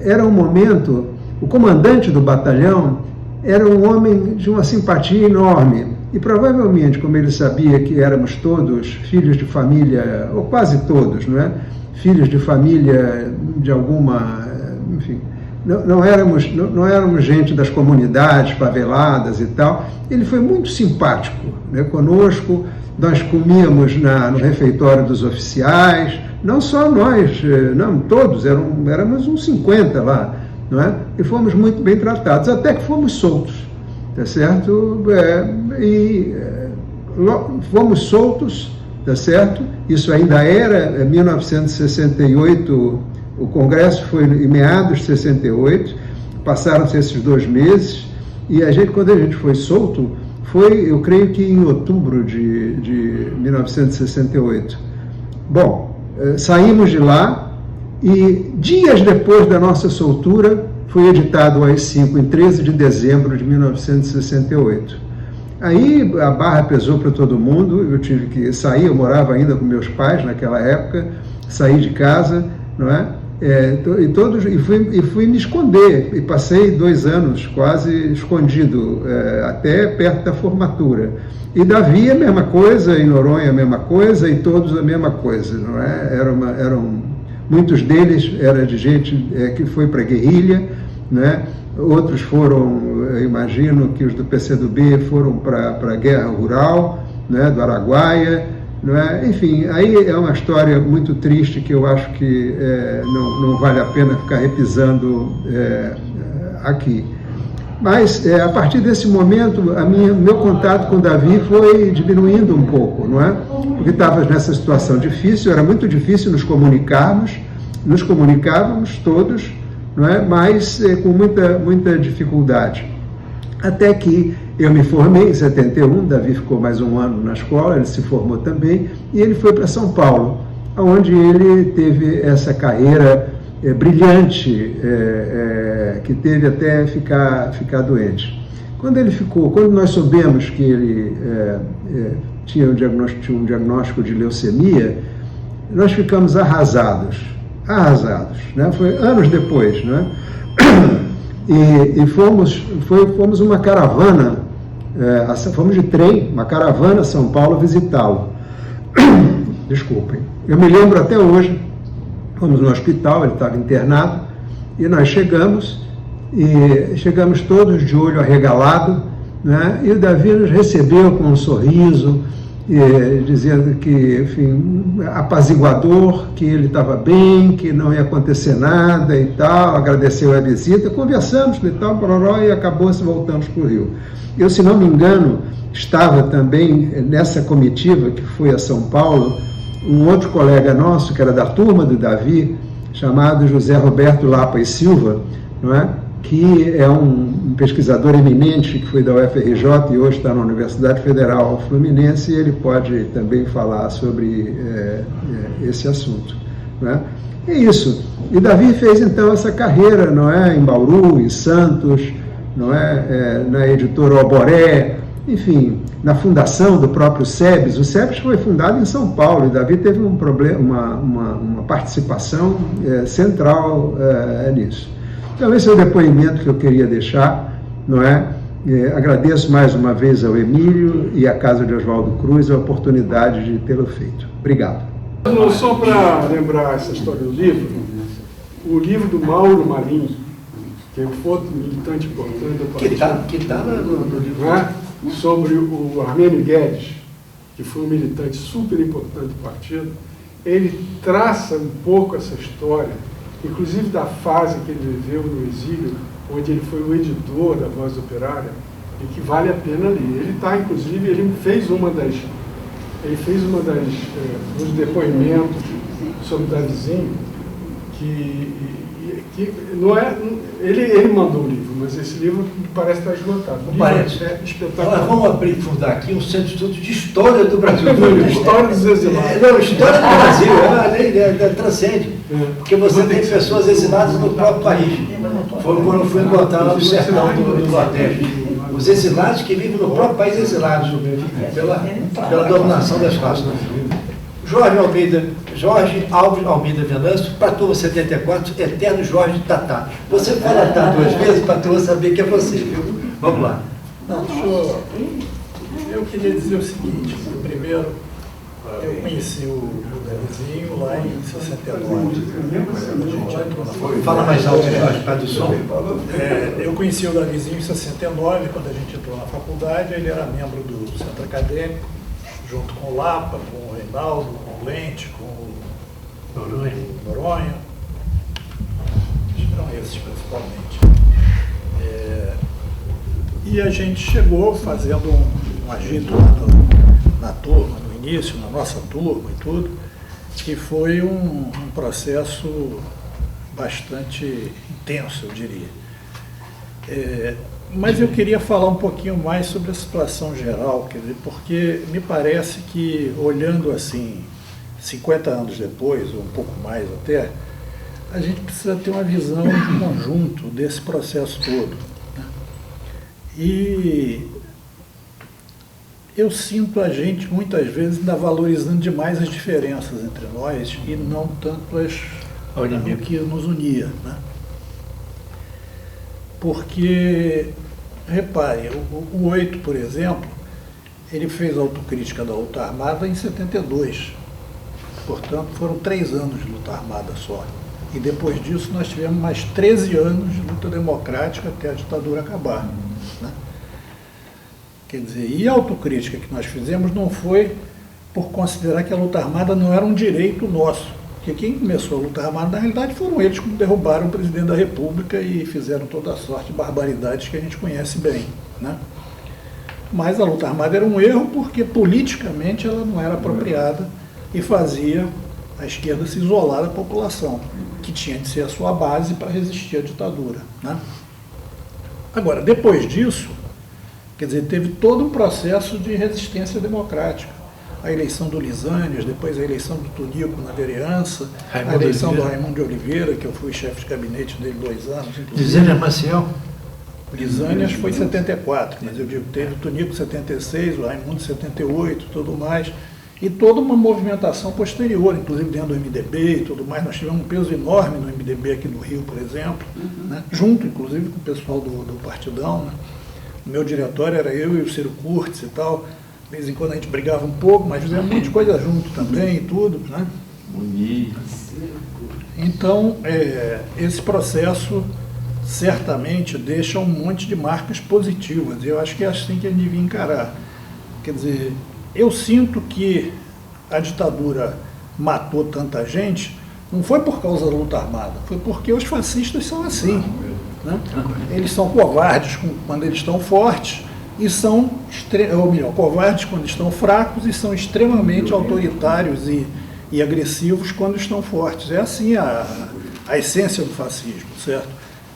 era um momento, o comandante do batalhão era um homem de uma simpatia enorme, e provavelmente, como ele sabia que éramos todos filhos de família, ou quase todos, não é? Filhos de família de alguma, enfim, não éramos gente das comunidades faveladas e tal. Ele foi muito simpático, né, conosco. Nós comíamos no refeitório dos oficiais, não só nós, não, todos, éramos uns 50 lá, não é? E fomos muito bem tratados, até que fomos soltos, tá certo? Fomos soltos, tá certo? Isso ainda era 1968, o Congresso foi em meados de 68, passaram-se esses 2 meses, e quando a gente foi solto, foi, eu creio que em outubro de 1968. Bom, saímos de lá, e dias depois da nossa soltura, foi editado o AI-5, em 13 de dezembro de 1968. Aí a barra pesou para todo mundo, eu tive que sair, eu morava ainda com meus pais naquela época, saí de casa, não é? E fui me esconder, e passei 2 anos quase escondido, até perto da formatura. E Davi a mesma coisa, e Noronha a mesma coisa, e todos a mesma coisa, não é? Muitos deles eram de gente que foi para a guerrilha, né? Outros foram, eu imagino que os do PCdoB foram para a guerra rural, né, do Araguaia, não é? Enfim, aí é uma história muito triste que eu acho que não vale a pena ficar repisando aqui. Mas a partir desse momento, meu contato com Davi foi diminuindo um pouco, não é? Porque estava nessa situação difícil, era muito difícil nos comunicávamos todos, não é? Mas com muita dificuldade. Até que eu me formei em 71, Davi ficou mais um ano na escola, ele se formou também, e ele foi para São Paulo, onde ele teve essa carreira brilhante, que teve até ficar doente. Quando nós soubemos que ele tinha um diagnóstico de leucemia, nós ficamos arrasados, né? Foi anos depois, né? E fomos uma caravana, fomos de trem, uma caravana a São Paulo visitá-lo. Desculpem. Eu me lembro até hoje, fomos no hospital, ele estava internado, e nós chegamos todos de olho arregalado, né? E o Davi nos recebeu com um sorriso, dizendo que, enfim, apaziguador, que ele estava bem, que não ia acontecer nada e tal, agradeceu a visita, conversamos e tal, e acabou-se, voltamos para o Rio. Eu, se não me engano, estava também nessa comitiva que foi a São Paulo, um outro colega nosso, que era da turma do Davi, chamado José Roberto Lapa e Silva, não é? Que é um pesquisador eminente, que foi da UFRJ e hoje está na Universidade Federal Fluminense, e ele pode também falar sobre esse assunto. Não é? É isso. E Davi fez então essa carreira, não é? Em Bauru, em Santos, não é? Na editora Oboré, enfim, na fundação do próprio SEBS. O SEBS foi fundado em São Paulo, e Davi teve uma participação central nisso. Então, esse é o depoimento que eu queria deixar, não é? Agradeço mais uma vez ao Emílio e à Casa de Oswaldo Cruz a oportunidade de tê-lo feito. Obrigado. Só para lembrar essa história do livro, o livro do Mauro Marinho, que é outro militante importante do partido, que está no livro, né? Sobre o Armênio Guedes, que foi um militante super importante do partido, ele traça um pouco essa história, inclusive da fase que ele viveu no exílio, onde ele foi o editor da Voz Operária, e que vale a pena ler. Ele está, inclusive, ele fez dos depoimentos sobre o Davizinho, que não é, ele mandou o livro, mas esse livro parece estar esgotado. Parece. É espetacular. Nós vamos fundar aqui um centro de estudo de história do Brasil. História dos exilados. Não, história do Brasil, a lei transcende. Porque você tem pessoas exiladas no próprio país. Foi quando fui encontrar lá no sertão do Nordeste. Os exilados que vivem no próprio país exilados, pela dominação das classes. Jorge Alves Almeida Venâncio, para a turma 74, eterno Jorge Tatá. Você fala Tatá duas vezes para a turma saber que é você, viu? Vamos lá. Não, eu queria dizer o seguinte: primeiro, eu conheci o Davizinho lá em 69. Fala mais alto, Jorge, para do som. Eu conheci o Davizinho em 69, quando a gente entrou na faculdade. Ele era membro do centro acadêmico, junto com o Lapa, com o Reinaldo, com o Lente, com o Noronha. Acho que eram esses principalmente. E a gente chegou fazendo um agito lá na turma, no início, na nossa turma e tudo, que foi um processo bastante intenso, eu diria. Mas eu queria falar um pouquinho mais sobre a situação geral, quer dizer, porque me parece que, olhando assim, 50 anos depois, ou um pouco mais até, a gente precisa ter uma visão de conjunto desse processo todo, né? E eu sinto a gente, muitas vezes, ainda valorizando demais as diferenças entre nós e não tanto o que nos unia, né? Porque, repare, o 8, por exemplo, ele fez autocrítica da luta armada em 72. Portanto, foram 3 anos de luta armada só. E depois disso nós tivemos mais 13 anos de luta democrática até a ditadura acabar, né? Quer dizer, e a autocrítica que nós fizemos não foi por considerar que a luta armada não era um direito nosso. Porque quem começou a luta armada, na realidade, foram eles que derrubaram o presidente da República e fizeram toda a sorte de barbaridades que a gente conhece bem, né? Mas a luta armada era um erro porque politicamente ela não era apropriada e fazia a esquerda se isolar da população, que tinha de ser a sua base para resistir à ditadura, né? Agora, depois disso, quer dizer, teve todo um processo de resistência democrática. a eleição do Lisânias, depois a eleição do Tunico na vereança, a Raimundo eleição Oliveira. do Raimundo de Oliveira, que eu fui chefe de gabinete dele 2 anos. inclusive. Lisânia Maciel? Lisânias foi em 74, mas eu digo, teve o Tunico 76, o Raimundo 78, tudo mais, e toda uma movimentação posterior, inclusive dentro do MDB e tudo mais. Nós tivemos um peso enorme no MDB aqui do Rio, por exemplo, né? Junto, inclusive, com o pessoal do Partidão. Né? O meu diretório era eu e o Ciro Curtis e tal. De vez em quando a gente brigava um pouco, mas fizemos muitas coisas junto também e tudo. Né? Então, esse processo certamente deixa um monte de marcas positivas. Eu acho que é assim que a gente devia encarar. Quer dizer, eu sinto que a ditadura matou tanta gente, não foi por causa da luta armada, foi porque os fascistas são assim. Né? Eles são covardes quando eles estão fortes, e são, ou melhor, covardes quando estão fracos, e são extremamente autoritários e agressivos quando estão fortes. É assim a essência do fascismo, certo?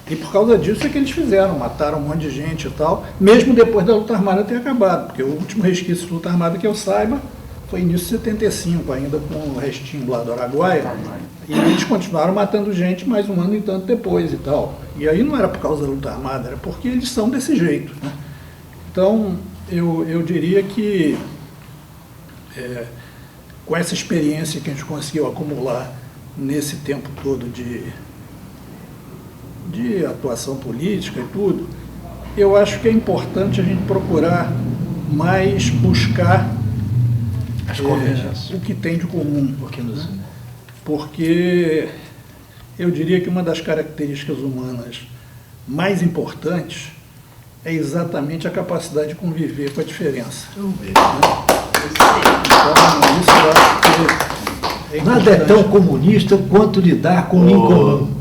E por causa disso é que eles fizeram, mataram um monte de gente e tal, mesmo depois da luta armada ter acabado, porque o último resquício de luta armada que eu saiba foi início de 75, ainda com o restinho lá do Araguaia, e eles continuaram matando gente mais um ano e tanto depois e tal. E aí não era por causa da luta armada, era porque eles são desse jeito. Né? Então, eu diria que com essa experiência que a gente conseguiu acumular nesse tempo todo de atuação política e tudo, eu acho que é importante a gente procurar mais buscar o que tem de comum. Porque eu diria que uma das características humanas mais importantes é exatamente a capacidade de conviver com a diferença. Então, isso eu acho que Nada é tão comunista quanto lidar com o incomum.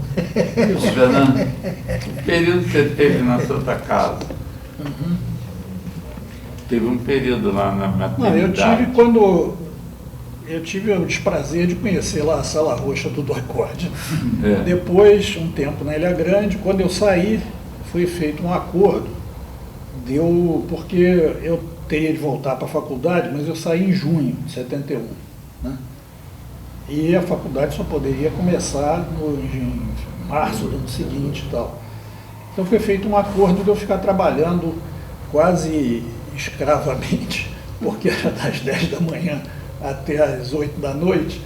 Fernando, que período você teve na Santa Casa? Teve um período lá na maternidade. Eu tive o desprazer de conhecer lá a Sala Roxa do Acorde. É. Depois, um tempo na Ilha Grande, quando eu saí, foi feito um acordo. Porque eu teria de voltar para a faculdade, mas eu saí em junho de 71. Né? E a faculdade só poderia começar em março do ano seguinte e tal. Então foi feito um acordo de eu ficar trabalhando quase escravamente, porque era das 10 da manhã até as 8 da noite,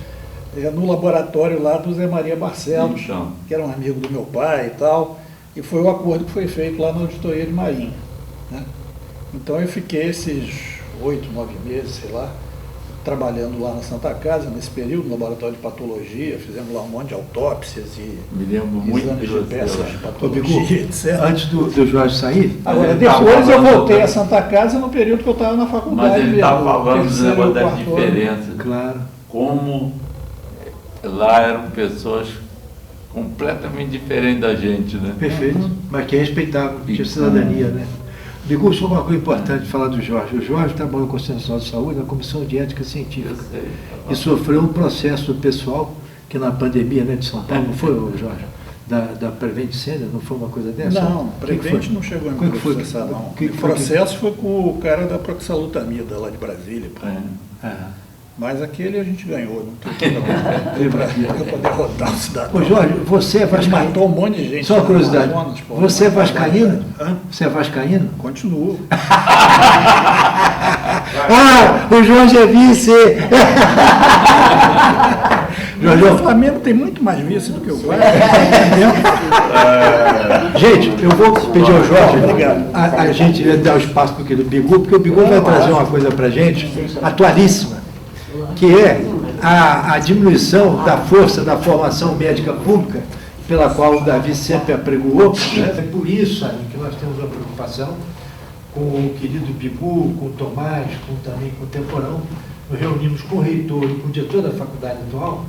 no laboratório lá do Zé Maria Barcelos, que era um amigo do meu pai e tal, e foi o acordo que foi feito lá na auditoria de Marinha. Né? Então eu fiquei esses 8, 9 meses, sei lá, trabalhando lá na Santa Casa, nesse período, no laboratório de patologia, fizemos lá um monte de autópsias e exames de peças de patologia, etc. Antes do Jorge sair? Agora, depois eu voltei à Santa Casa no período que eu estava na faculdade. Mas ele está falando do negócio da quarto ano. diferença. Claro. Como lá eram pessoas completamente diferentes da gente, né? Perfeito. Mas que é respeitável, que é cidadania, né? Bigu, só uma coisa importante falar do Jorge. O Jorge trabalhou com o Conselho Nacional de Saúde na Comissão de Ética Científica. E sofreu um processo pessoal, que na pandemia, né, de São Paulo, não foi, Jorge? Da Prevent Senior, não foi uma coisa dessa? Não, Prevent não chegou a me processar, não. O processo foi com o cara da proxalutamida lá de Brasília. Mas aquele a gente ganhou, não tem para derrotar o cidadão. Ô Jorge, você é vascaíno? Matou um monte de gente. Só uma curiosidade, Amazonas, você é vascaíno? Você é vascaíno? Continuo. O Jorge é vice! Jorge, o Flamengo tem muito mais vice do que o Vasco. Gente, eu vou pedir ao Jorge a gente dar o espaço para o Bigu, porque o Bigu vai trazer uma coisa para a gente, atualíssima, que é a diminuição da força da formação médica pública, pela qual o Davi sempre apregoou. Né? É por isso, Aline, que nós temos uma preocupação com o querido Bigu, com o Tomás, também com o Temporão. Nos reunimos com o reitor e com o diretor da faculdade atual,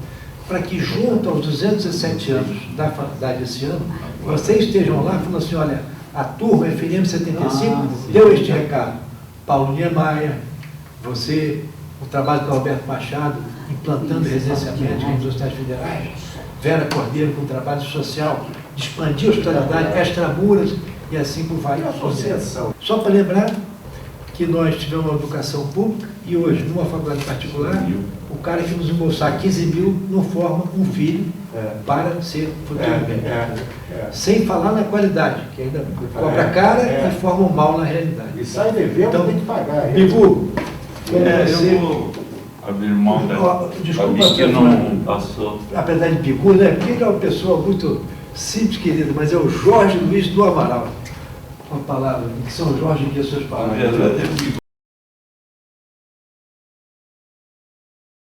para que, junto aos 207 anos da faculdade esse ano, vocês estejam lá falando assim, olha, a turma FNM 75 deu este recado. Paulo Niemeyer, você, o trabalho do Alberto Machado, implantando residência médica nas universidades federais, Vera Cordeiro com trabalho social, de expandir a hospitalidade extramuras e assim por vai. Só para lembrar que que nós tivemos uma educação pública e hoje, numa faculdade particular, o cara que nos embolsar 15 mil não forma um filho para ser futuro médico. Sem falar na qualidade, que ainda cobra cara e forma um mal na realidade. E sai devendo, Então, tem que pagar. Bibu, Eu vou abrir mão da... desculpa, que não passou. apesar de Bibu, né? Porque ele é uma pessoa muito simples, querida, mas é o Jorge Luiz do Amaral. Uma palavra, que São Jorge guia suas Na palavras. verdade,